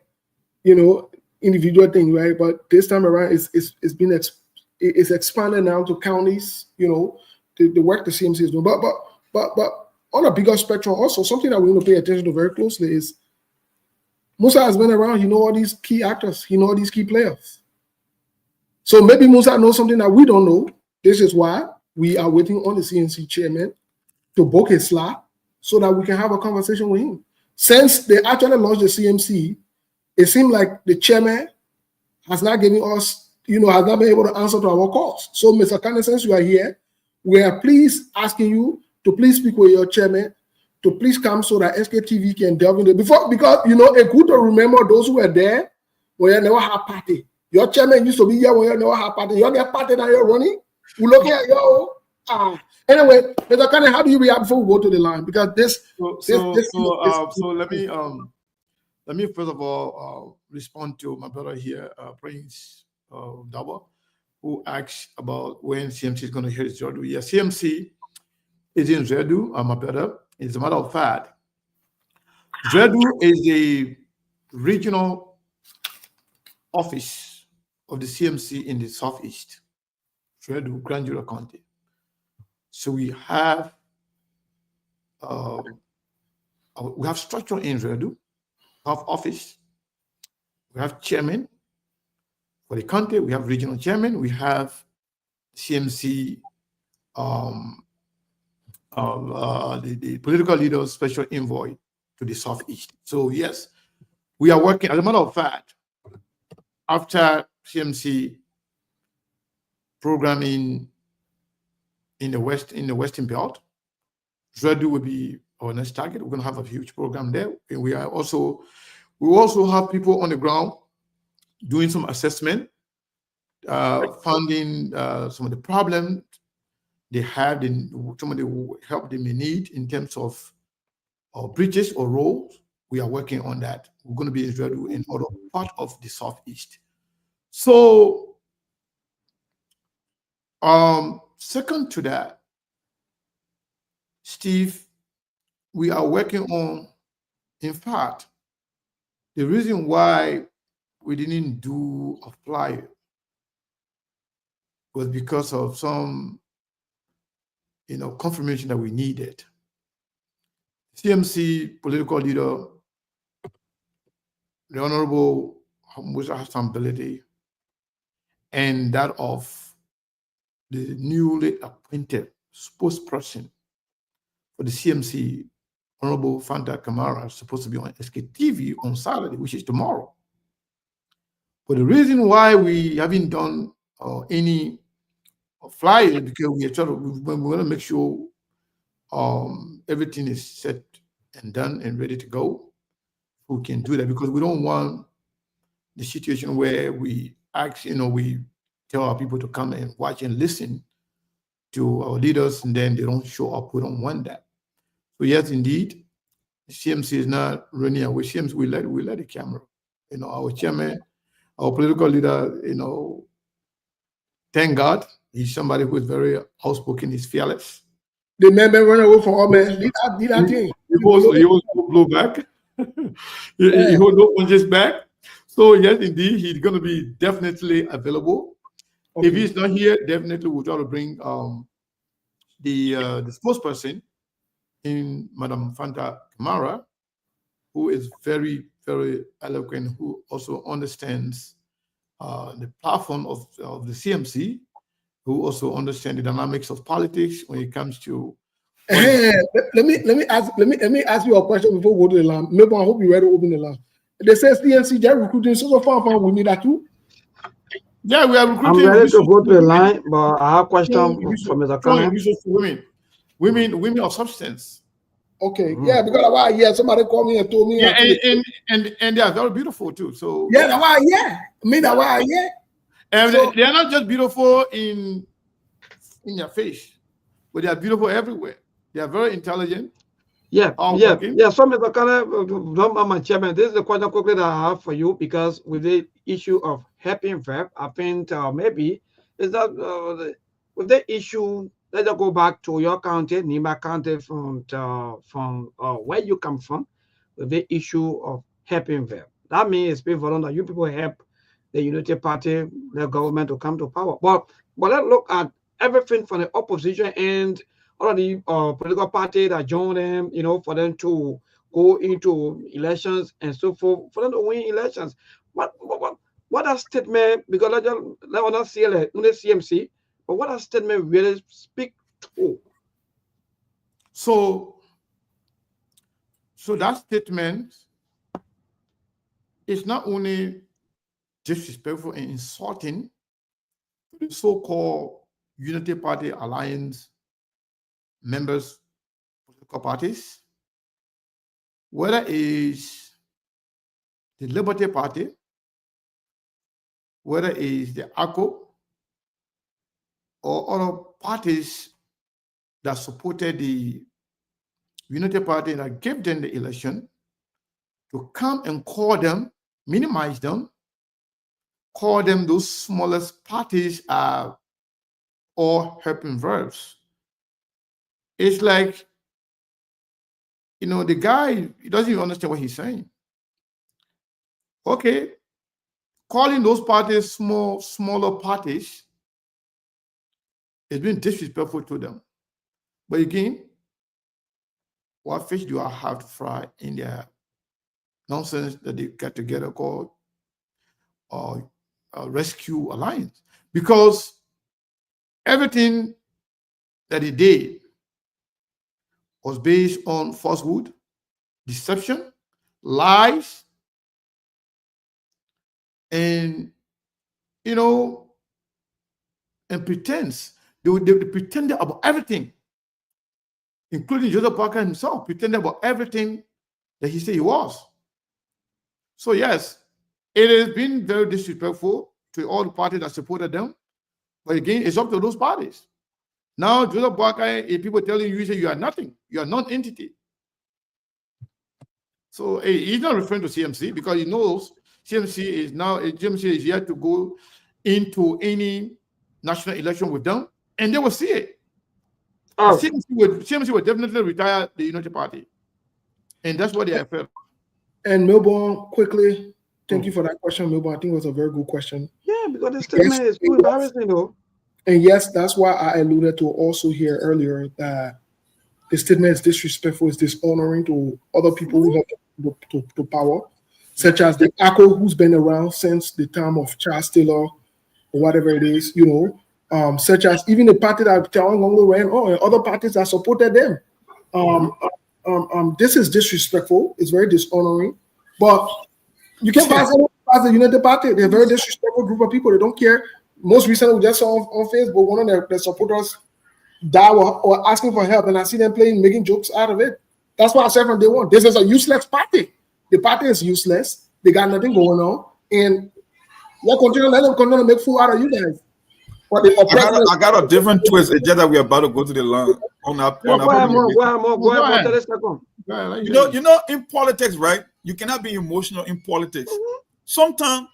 individual thing, right? But this time around, it's expanded now to counties, the work the CMC is doing. But on a bigger spectrum, also something that we need to pay attention to very closely is Musa has been around. He knows all these key actors. He knows all these key players. So maybe Musa knows something that we don't know. This is why we are waiting on the CNC chairman to book his slot so that we can have a conversation with him. Since they actually launched the CMC, it seemed like the chairman has not given us, has not been able to answer to our calls. So, Mr. Kenneth, since you are here, we are please asking you to please speak with your chairman to please come so that Sktv can delve into because it's good to remember those who were there when you never had party. Your chairman used to be here when you never had party. You get party that you're running. We're looking at you. Anyway, Mr. Kenneth, how do you react before we go to the line? Because let me first of all respond to my brother here, Prince Daba, who asked about when CMC is going to hear his Zedu. Yeah, CMC is in Zedu, my brother. As a matter of fact, Zedu is a regional office of the CMC in the southeast, Zedu, Grand Jura County. So we have structure in Zedu, we have office, we have chairman for the county, we have regional chairman, we have CMC, the political leader, special envoy to the southeast. So yes, we are working. As a matter of fact, after CMC programming in the Western Belt, Zedu will be our next target. We're going to have a huge program there. And we also have people on the ground doing some assessment, finding some of the problems they have, some of the help they may need in terms of bridges or roads. We are working on that. We're going to be in Zedu in other part of the southeast. So, second to that, Steve, we are working on, in fact, the reason why we didn't do a flyer was because of some, confirmation that we needed. CMC political leader, the Honorable Musa Hassan Beledi, and that of the newly appointed spokesperson for the CMC, Honorable Fanta Kamara, is supposed to be on Sktv on Saturday, which is tomorrow. But the reason why we haven't done any flyer because we want to make sure everything is set and done and ready to go. We can do that because we don't want the situation where we we tell our people to come and watch and listen to our leaders and then they don't show up. We don't want that. So yes, indeed, CMC is not running away. CMC, we let the camera. Our chairman, our political leader, thank God, he's somebody who is very outspoken, he's fearless. The man run away from all men. Did that thing. He was blow back. He hold no punches back. So yes, indeed, he's going to be definitely available. Okay. If he's not here, definitely we'll try to bring the spokesperson in Madam Fanta Kamara who is very, very eloquent, who also understands the platform of the CMC, who also understands the dynamics of politics when it comes to. Let me ask you a question before we go to the line. Maybe I hope you ready to open the line. They say CMC just recruiting so far we need that too. Yeah, we are recruiting. I'm ready to go to the line, but I have a question from Mr. Connor. Women of substance. Okay, yeah, because somebody called me and told me. Yeah, and they are very beautiful too. So yeah, and so, they are not just beautiful in your face, but they are beautiful everywhere. They are very intelligent. Yeah. So Mr. Connor, my chairman, this is the question quickly that I have for you, because with the issue of helping verb, I think maybe is that with the issue. Let's go back to your county, Nimba County, from where you come from, with the issue of helping verb. That means it's been volunteer. You people help the Unity Party, the government to come to power. But let's look at everything from the opposition and all of the political party that join them, for them to go into elections and so forth, for them to win elections. What a statement, because let us not see the CMC. But what a statement really speak to? So that statement is not only disrespectful and insulting to the so-called Unity Party Alliance members, political parties, whether it's the Liberty Party, whether it's the ACO, or other parties that supported the Unity Party that gave them the election, to come and call them, minimize them, call them those smallest parties are all helping verbs. It's like, the guy, he doesn't even understand what he's saying. Okay, calling those parties smaller parties, it's been disrespectful to them. But again, what fish do I have to fry in their nonsense that they get together called Rescue Alliance? Because everything that he did was based on falsehood, deception, lies, and, and pretense. They pretended about everything, including Joseph Parker himself, pretended about everything that he said he was. So yes, it has been very disrespectful to all the parties that supported them. But again, it's up to those parties. Now, Joseph Parker, if people telling you, say you are nothing, you are non-entity. So he's not referring to CMC because he knows CMC is yet to go into any national election with them, and they will see it. CMC would definitely retire the Unity Party, and that's what they have felt. And Melbourne, quickly, thank you for that question, Melbourne. I think it was a very good question. Yeah, because the statement is too embarrassing, though. And yes, that's why I alluded to also here earlier that the statement is disrespectful, is dishonoring to other people who have to power, such as the ACO, who's been around since the time of Charles Taylor or whatever it is, such as even the party that Taron Gongo ran on and other parties that supported them. This is disrespectful. It's very dishonoring. But you can't pass the United Party. They're a very disrespectful group of people. They don't care. Most recently, we just saw on Facebook, one of their supporters die or asking for help, and I see them making jokes out of it. That's why I said from day one, this is a useless party. The party is useless. They got nothing going on, and let them continue to make fool out of you guys. I got a different twist. It's just that we're about to go to the line. In politics, right? You cannot be emotional in politics. Sometimes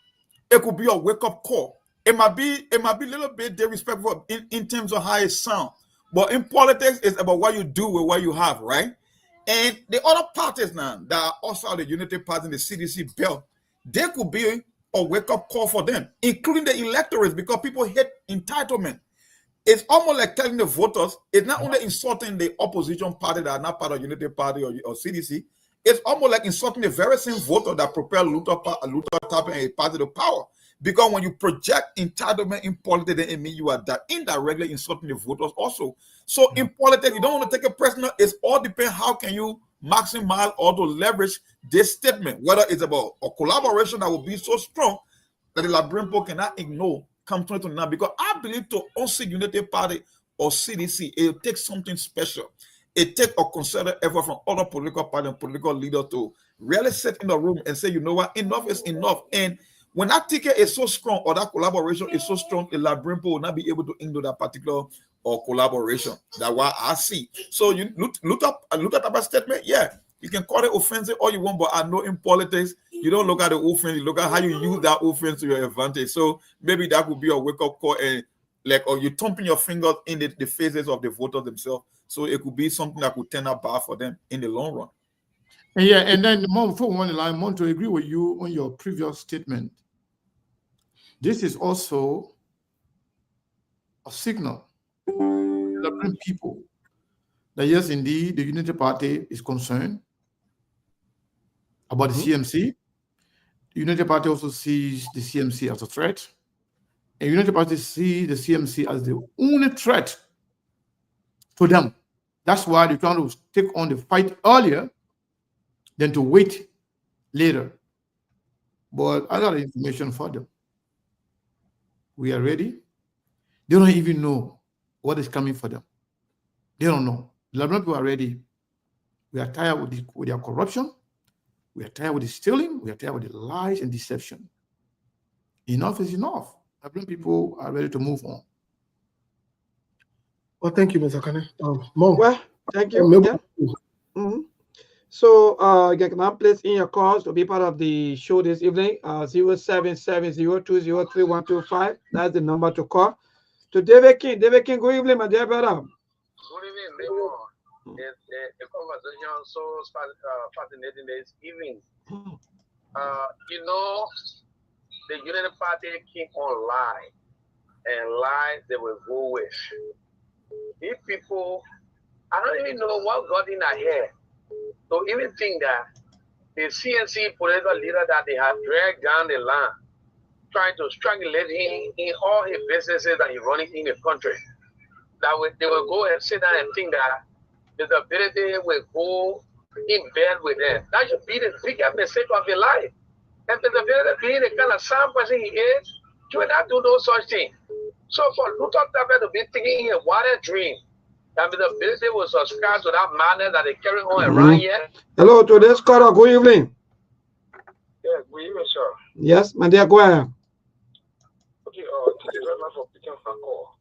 it could be a wake-up call. It might be a little bit disrespectful in terms of how it sounds. But in politics, it's about what you do with what you have, right? And the other parties now that are also the Unity Party and the CDC belt, there could be a wake-up call for them, including the electorates, because people hate entitlement. It's almost like telling the voters, it's not only insulting the opposition party that are not part of Unity Party or CDC, it's almost like insulting the very same voter that propelled Luther Tappen and a party to power. Because when you project entitlement in politics, then it means you are that indirectly insulting the voters also. So in politics, you don't want to take it personal. It's all depends how can you maximize or to leverage this statement, whether it's about a collaboration that will be so strong that the Liberian people cannot ignore come 2029. Because I believe to also Unity Party or CDC, it takes something special. It takes a concerted effort from other political parties and political leaders to really sit in the room and say, you know what, enough is enough. And when that ticket is so strong or that collaboration is so strong, the Liberian people will not be able to ignore that particular collaboration. That's what I see. So you look at that statement. Yeah, you can call it offensive all you want, but I know in politics, you don't look at the offense, you look at how you use that offense to your advantage. So maybe that could be a wake-up call, and or you thumping your fingers in the faces of the voters themselves. So it could be something that could turn out bad for them in the long run. And yeah, and then before one line, I want to agree with you on your previous statement. This is also a signal to the people that yes, indeed, the Unity Party is concerned about the CMC. The Unity Party also sees the CMC as a threat. And Unity Party sees the CMC as the only threat to them. That's why they're trying to take on the fight earlier than to wait later. But I got information for them. We are ready. They don't even know what is coming for them. They don't know. The Liberian people are ready. We are tired with their corruption. We are tired with the stealing. We are tired with the lies and deception. Enough is enough. Liberian people are ready to move on. Well, thank you, Mr. Kane. Mom. Well, thank you. Yeah. So you can now place in your calls to be part of the show this evening. 0770203125. That's the number to call. To David King. David King, good evening, my dear brother. Good evening, Raymond. The conversation so fascinating this evening. You know, the Unity Party came on lie, and lies they will go with. These people, I don't even know what got in their head. So even think that the CNC political leader that they have dragged down the line, trying to strangulate him in all his businesses that he's running in the country, that they will go and sit down and think that the ability will go in bed with them. That should be the biggest mistake of your life. And the ability being the kind of sound person he is, you will not do no such thing. So for Luther Tappen to be thinking in a wider dream, that the ability will subscribe to that manner that they carry on around here. Hello, today's caller. Good evening. Yeah, good evening, sir. Yes, my dear, go ahead. Okay, thank you very much for picking up my call.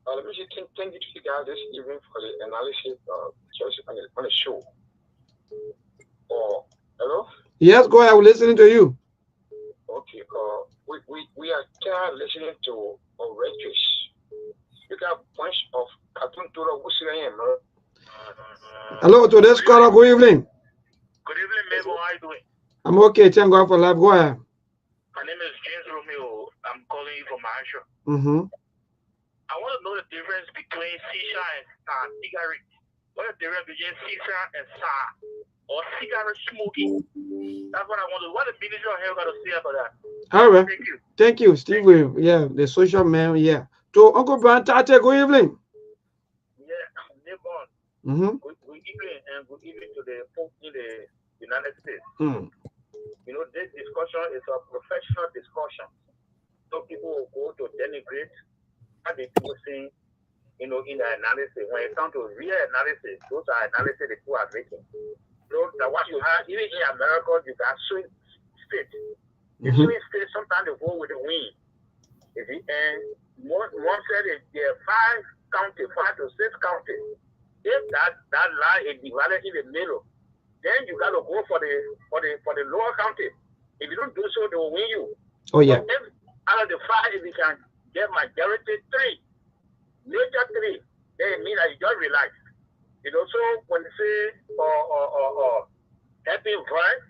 Let me just thank you to you guys this evening for the analysis on the show. Hello? Yes, go ahead. I'm listening to you. Okay, we are tired listening to rhetoric. You got a bunch of cartoon to the Hello, today's caller. Good evening. Good evening, Mabel. How are you doing? I'm okay. Thank God for life. Go ahead. My name is James Romeo. I'm calling you from Marsha. I want to know the difference between shisha and cigarette. What is the difference between shisha and or cigarette smoking? That's what I want to. What the Minister of Health got to say about that? All right. Thank you. Thank you, Steve. Yeah, the social man. Yeah. To Uncle Brian Tate, good evening. Yeah, Nimba. Good evening, and good evening to the folks in the United States. You know, this discussion is a professional discussion. So people will go to denigrate what the people say, you know, in the analysis. When it comes to real analysis, those are analysis the people are making. So that what you have, even in America, you got swing states. The swing states sometimes they go with the wind. And one said there are 5 to 6 counties. If that line is divided in the middle, then you got to go for the lower county. If you don't do so, they will win you. Oh yeah. So if out of the 5, if you can get majority 3, major 3, then it means that you just relax. You know, so when they say helping voice,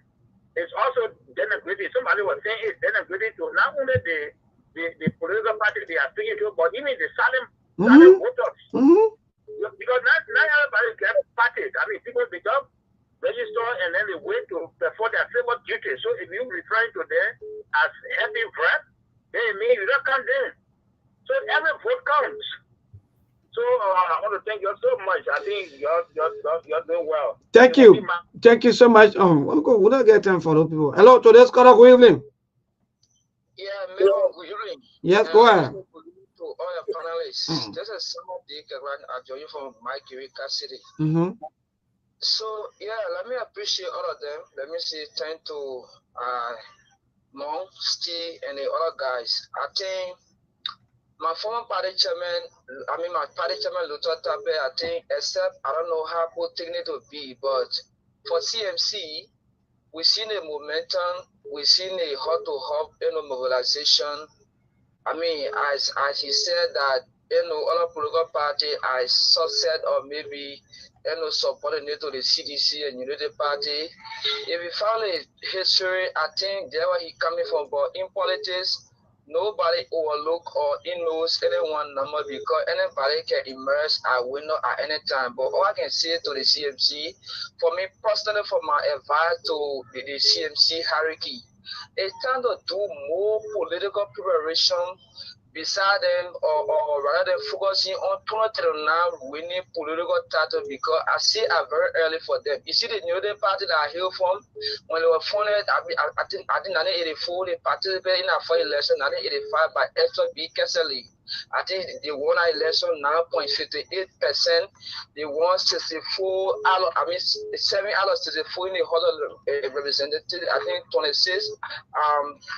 it's also denigrating. Somebody was saying it's denigrating to not only the political party they are speaking to, but even the silent voters. Because not everybody gets parties. I mean, people become register country. So if you referring to them as happy breath, then it means you don't count them. So every vote counts. So I want to thank you so much. I think you're doing well. Thank you. Thank you so much. We don't get time for those people. Hello, today's caller. Good evening. Yeah, good evening. Yes, go ahead. To all your panelists, this is some of the I join you from my Kirika City. So yeah, let me appreciate all of them. Let me say thank to Mom, Steve, and the other guys. I think my former party chairman, my party chairman Luther Tabe, I think, except I don't know how good it to be, but for CMC, we've seen a momentum, we've seen a hot mobilization. I mean, as he said that, other political party are subset or maybe, subordinate to the CDC and Unity Party. If we found a history, I think there where he coming from, but in politics, nobody overlook or knows anyone number because anybody can emerge a winner at any time. But all I can say to the CMC, for me personally, for my advice to the CMC hierarchy, it's time to do more political preparation beside them or rather than focusing on now winning political title because I see it very early for them. You see the New Day party that I hail from, when they were founded, I think 1984, they participated in a for election, 1985 by FB Kessel. I think they won an election 9.58%. They won 64 out of, 7 out of 64 in the House of Representatives. I think 26,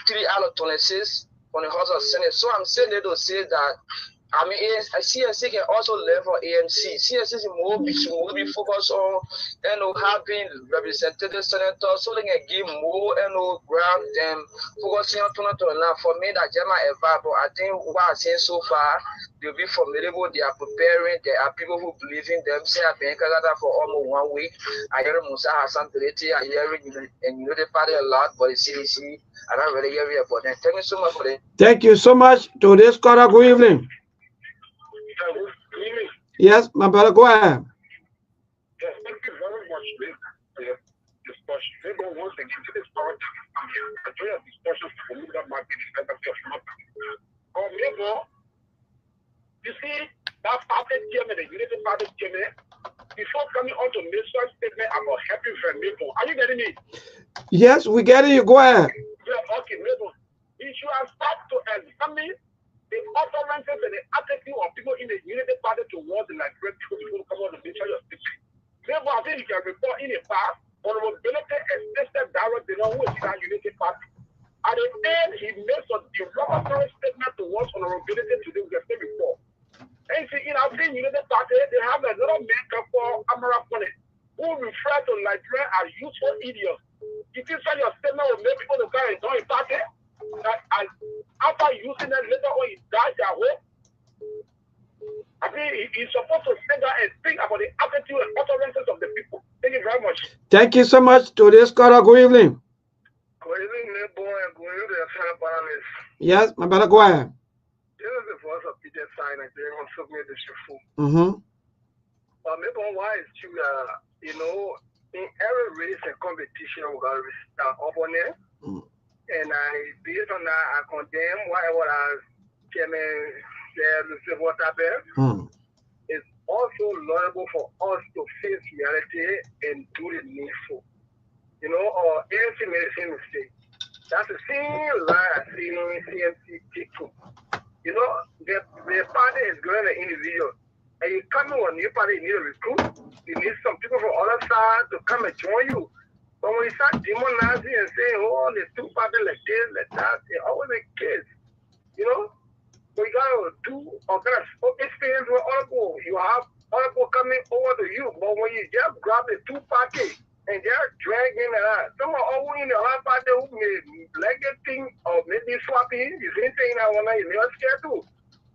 3 out of 26 on the House of Senate. So I'm saying they don't say that. CNC can also learn for AMC. CNC is more be focused on having representative senators so they can give more ground and focusing on now. For me, that Gemma advice, but I think what I've seen so far, they'll be formidable, they are preparing, there are people who believe in them. Say I've been in Canada for almost 1 week. I hear Musa Hassan Peleti, I hear the party a lot, but the CDC, I don't really hear about them. Thank you so much for that. Thank you so much. Today's caller, good evening. Yes, my brother, go ahead. Yes, thank you very much for your discussion. Maybe once again, to this part, I enjoy your discussions to move that market in the or maybe, you see, that party chairman, the Unity Party chairman, before coming on to make some statement about helping from Maple. Are you getting me? Yes, we get it. You go ahead. Yeah, okay, Maple. You should have started to examine the utterances and the attitude of people in the Unity Party towards the Liberian people who come out to make sure you're speaking. Therefore, I think you can report in the past, vulnerability and system direct the who is that Unity Party. At the end, he made some derogatory statement towards vulnerability to the we before. And see, in our Unity Party, they have a little man called Amara Pone, who refer to Nigeria as useful idiots. If you say your statement will make people to go and join a party, and after using it later on, he died their hope. I think he's supposed to sit down and think about the attitude and utterances of the people. Thank you very much. Thank you so much. Today's caller, good evening. Good evening, Nimba, and good evening, fellow panelists. Yes, my brother, go ahead. This is the voice of Peter Sign, and they want to submit this to Nimba, why is you, in every race and competition, we got to start up on it. And based on that, I condemn whatever Chairman said, what happened. It's also laudable for us to face reality and do the needful. Or anything made the same mistake. That's the same lie I see in CMC taking. The party is growing an individual. And you come in with a new party, you need a recruit. You need some people from other side to come and join you. But when you start demonizing and saying, oh, there's two parties like this, like that, they're always like kids. So you got to do experience with other people. You have other people coming over to you. But when you just grab the two parties and just dragging it out, some are always in the other party who may like the thing or maybe swapping. The same thing that one you're not scared too.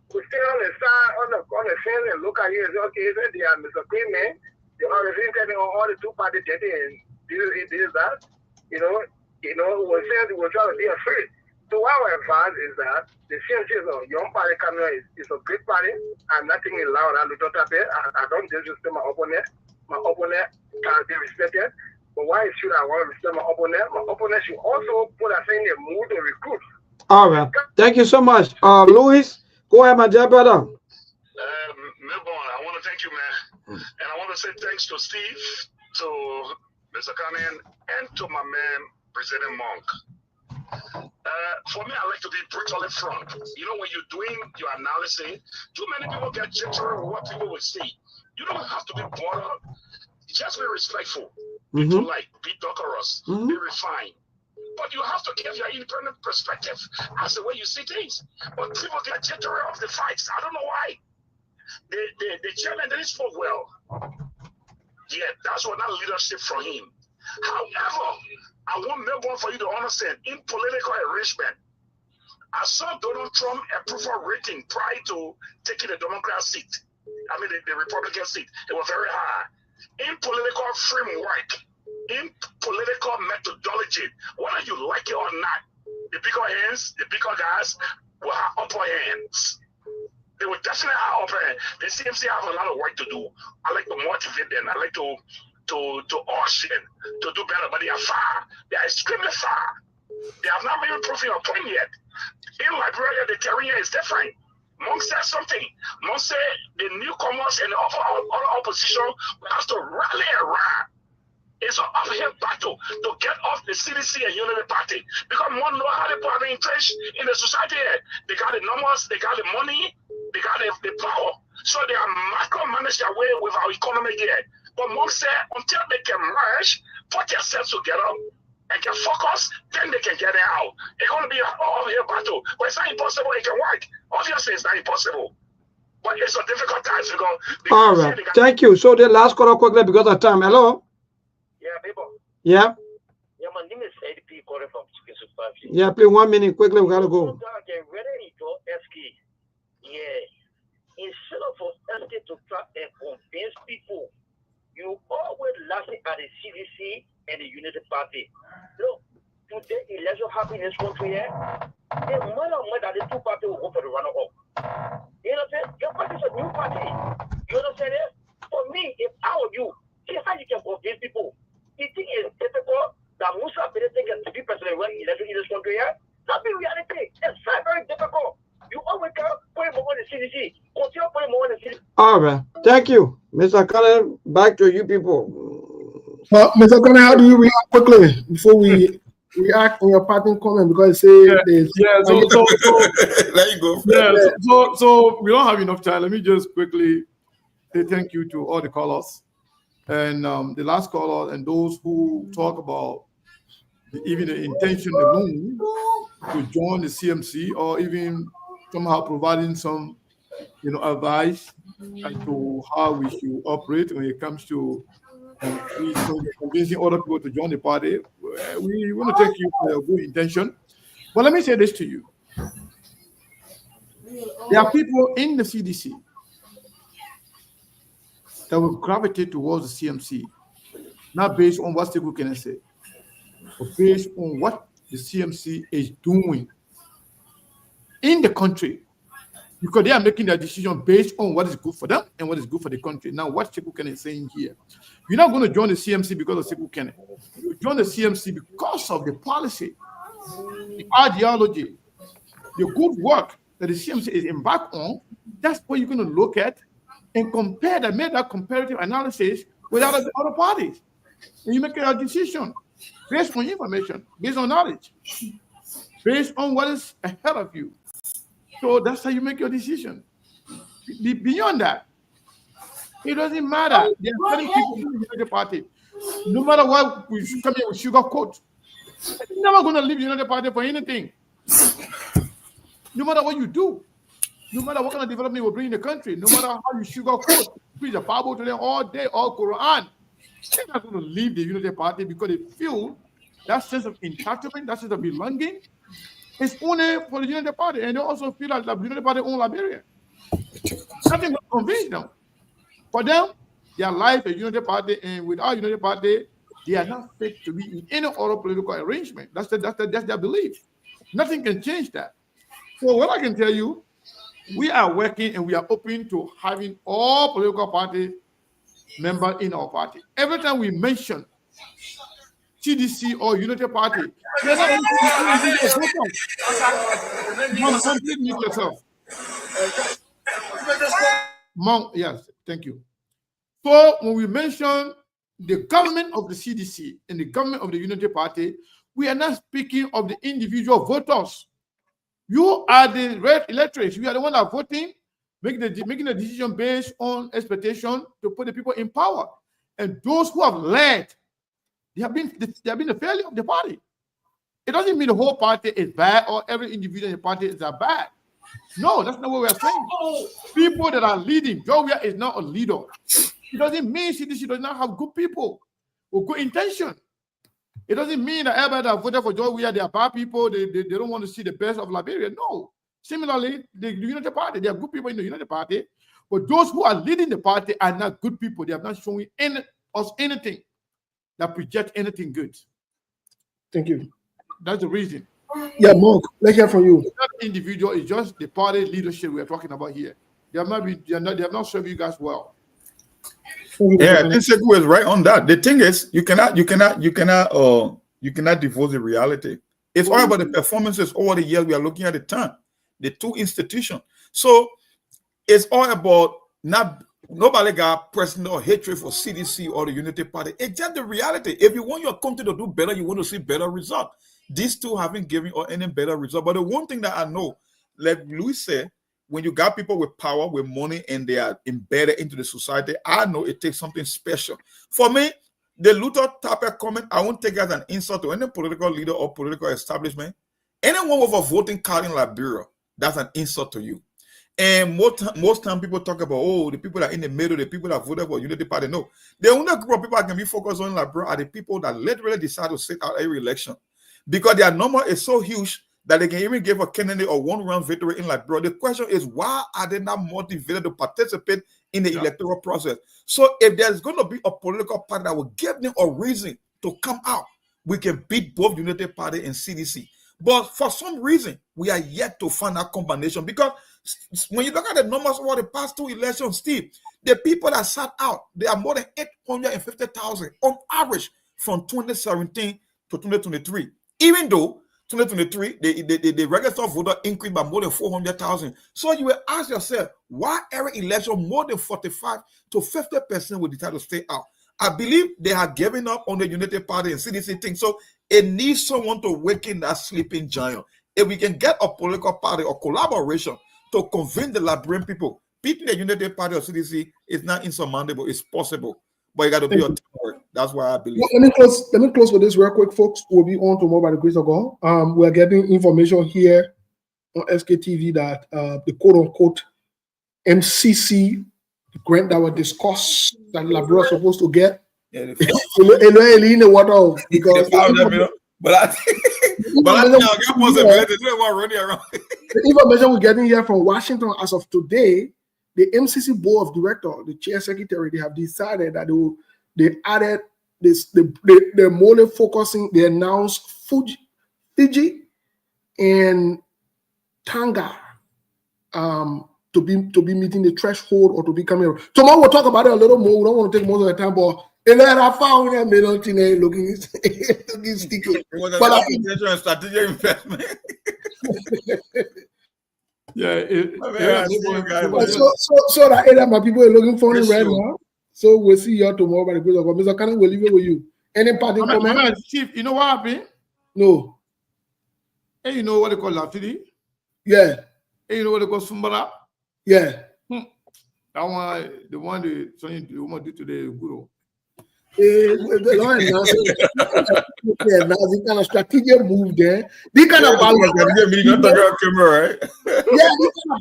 We stay on the side, on the fence and look at you and say, okay, they are Mr. Queen, man. They are the same thing on all the two parties and this, that, we we're trying to be afraid. So what our advice is that the CNC is a young party coming is a great party, and nothing is loud. I don't disrespect my opponent. My opponent can be respected. But why should I want to respect my opponent? My opponent should also put us in the mood to recruit. All right. Thank you so much. Louis, go ahead, my dear brother. Melbourne, I want to thank you, man. And I want to say thanks to Steve, to Mr. Cannon, and to my man, President Monk. For me, I like to be brutally front. You know, when you're doing your analysis, too many people get jittery with what people will say. You don't have to be bothered. Just be respectful. Be polite. Be decorous. Be refined. But you have to give your independent perspective as the way you see things. But people get jittery of the fights. I don't know why. The chairman didn't spoke well. Yeah, that's what not leadership from him. However, I want Melbourne for you to understand, in political arrangement, I saw Donald Trump approval rating prior to taking the Democrat seat. I mean, the Republican seat. It was very high. In political framework, in political methodology, whether you like it or not, the bigger hands, the bigger guys will have upper hands. They will definitely have upper hands. The CMC have a lot of work to do. I like to motivate them. I like to urge them to do better, but they are far. They are extremely far. They have not even proven a point yet. In Liberia, the career is different. Monk said something. Monk said the newcomers and the other opposition will have to rally around. It's an uphill battle to get off the CDC and Unity Party because one know how they put an interest in the society. They got the numbers, they got the money, they got the power. So they are micromanage their way with our economy here. But Monk said until they can merge, put themselves together and get focused, then they can get it out. It's going to be an uphill battle. But it's not impossible, it can work. Obviously, it's not impossible. But it's a difficult time to go. All right. Thank you. So the last caller quickly because of time. Hello? Yeah, people. Yeah? Yeah, my name is ADP calling from Sktv-Lib. Yeah, please 1 minute quickly. We got to go. Yeah. Instead of SK to try and convince people, you always laughing at the CDC and the Unity Party. Look, today election happened in this country here. The mother that the two parties will go for the runner-up. You know what I'm saying? Your party is a new party. You understand it? For me, if I were you, see how you can convince people. You think it's difficult that Musa Benedict can be president when election in this country here? That's the reality. It's very, very difficult. You always can put him on the CDC. Continue putting him on the CDC. All right. Thank you. Mr. Cullen, back to you people. Mr. Gunner, how do you react quickly before we react on your parting comment? Because say there's so There you go. yeah, so we don't have enough time. Let me just quickly say thank you to all the callers and the last caller and those who talk about even the intention alone to join the CMC or even somehow providing some advice as to how we should operate when it comes to convincing other people to join the party. We want to thank you for your good intention. But let me say this to you. There are people in the CDC that will gravitate towards the CMC, not based on what Sekou can say, but based on what the CMC is doing in the country. Because they are making their decision based on what is good for them and what is good for the country. Now, what Sekou Kene is saying here, you're not going to join the CMC because of Sekou Kene. You join the CMC because of the policy, the ideology, the good work that the CMC is embarked on. That's what you're going to look at and compare that, make that comparative analysis with other parties. And you make a decision based on information, based on knowledge, based on what is ahead of you. So that's how you make your decision. Beyond that, it doesn't matter. There are certain people in the party. No matter what we come here with sugar coat, you're never going to leave the United Party for anything. No matter what you do, no matter what kind of development you will bring in the country, no matter how you sugar coat, preach a Bible to them all day, all Quran, they're not going to leave the Unity Party because they feel that sense of entitlement, that sense of belonging, is only for the Unity Party. And they also feel like the Unity Party owns Liberia. Nothing will convince them. For them, their life is Unity Party, and without Unity Party, they are not fit to be in any other political arrangement. That's their belief. Nothing can change that. So what I can tell you, we are working and we are open to having all political party members in our party. Every time we mention CDC or United Party. They're not individual voters. Mom, please mute yourself. Mom, yes, thank you. So when we mention the government of the CDC and the government of the Unity Party, we are not speaking of the individual voters. You are the red electorates. You are the one that are voting, making the decision based on expectation to put the people in power. And those who have led, they have been the failure of the party. It doesn't mean the whole party is bad or every individual in the party is bad. No, that's not what we are saying. People that are leading, Jovial is not a leader. It doesn't mean CDC does not have good people with good intention. It doesn't mean that everybody that voted for Jovial, they are bad people, they don't want to see the best of Liberia. No. Similarly, the Unity Party, they are good people in the Unity Party, but those who are leading the party are not good people. They are not showing us anything that projects anything good. Thank you. That's the reason. Yeah, Monk, let's hear from you. That individual is just the party leadership we are talking about here. They have not served you guys well. Yeah, Tinseku is right on that. The thing is, you cannot divorce the reality. It's all about the performances over the years. We are looking at the time, the two institutions. So it's all about nobody got personal hatred for CDC or the Unity Party. It's just the reality. If you want your country to do better, you want to see better results. These two haven't given or any better result. But the one thing that I know, like Louis said, when you got people with power, with money, and they are embedded into the society, I know it takes something special. For me, the Luther type of comment, I won't take it as an insult to any political leader or political establishment. Anyone with a voting card in Liberia, that's an insult to you. And most time people talk about, oh, the people that are in the middle, the people that voted for Unity Party. No, the only group of people that can be focused on Liberia are the people that literally decide to sit out every election. Because their number is so huge that they can even give a candidate a one-round victory in Liberia. The question is, why are they not motivated to participate in the electoral process? So if there's going to be a political party that will give them a reason to come out, we can beat both Unity Party and CDC. But for some reason, we are yet to find that combination. Because when you look at the numbers over the past two elections, Steve, the people that sat out, they are more than 850,000 on average from 2017 to 2023. Even though 2023, the registered voter increased by more than 400,000. So you will ask yourself, why every election more than 45 to 50% will decide to stay out? I believe they are giving up on the Unity Party and CDC thing. So it needs someone to waken that sleeping giant. If we can get a political party or collaboration to convince the Liberian people, beating the Unity Party or CDC is not insurmountable. It's possible. But you got to be a teamwork. That's why I believe. Let me close with this real quick, folks. We'll be on tomorrow by the grace of God. We're getting information here on Sktv that the quote-unquote MCC grant that was discussed that Liberia was supposed to get. Yeah, because the information we're getting here from Washington as of today, the MCC board of directors, the chair secretary, they have decided that they added this. They're more focusing. They announced Fiji and Tonga to be meeting the threshold or to be coming. Tomorrow we'll talk about it a little more. We don't want to take most of the time, but I found that looking sticky. But a strategic investment. So that my people are looking for it right now. So we'll see you tomorrow by the grace of God. Mr. Cannon, we'll leave it with you. Any parting comment? Chief, you know what happened? No. Hey, you know what they call Lafidi? Yeah. Hey, you know what they call Sumbara? Yeah. That one, the woman did today, Guru. The kind of strategic move there. The kind of balance.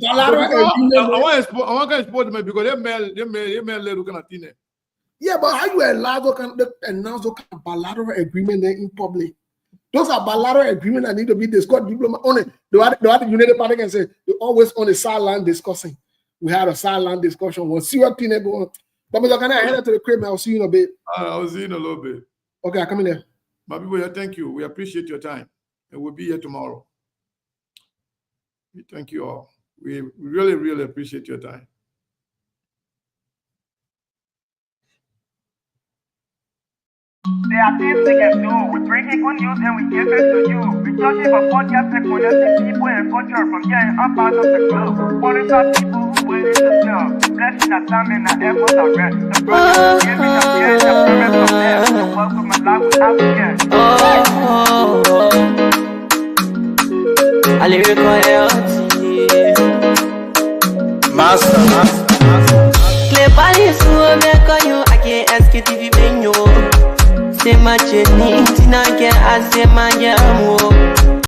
Yeah, I want to export them because they may looking at it. Yeah, but how you allow to announce those kind of bilateral agreement there in public? Those are bilateral agreements that need to be discussed. Diplomat on it. The United Party can say they're always on the sideline discussing. We had a sideline discussion. We'll see what thing they go on. But Mr. Can I head to the crib? I'll see you in a bit. I'll see you in a little bit. Okay, I come in there. My people, thank you. We appreciate your time. And we'll be here tomorrow. We thank you all. We really, really appreciate your time. There are things we can do. We bring in good news and we give it to you. We talking about podcast and connecting people and culture from here and up out of the globe. Monitor people who waiting to sell. Blessing that time and that effort are rest. The project is giving us care and the promise of them. So welcome my life with African. I lyrical healthy. Master. Clear body, so I can't Sktv-Lib. Say my chenny, tina ke ase my yamo.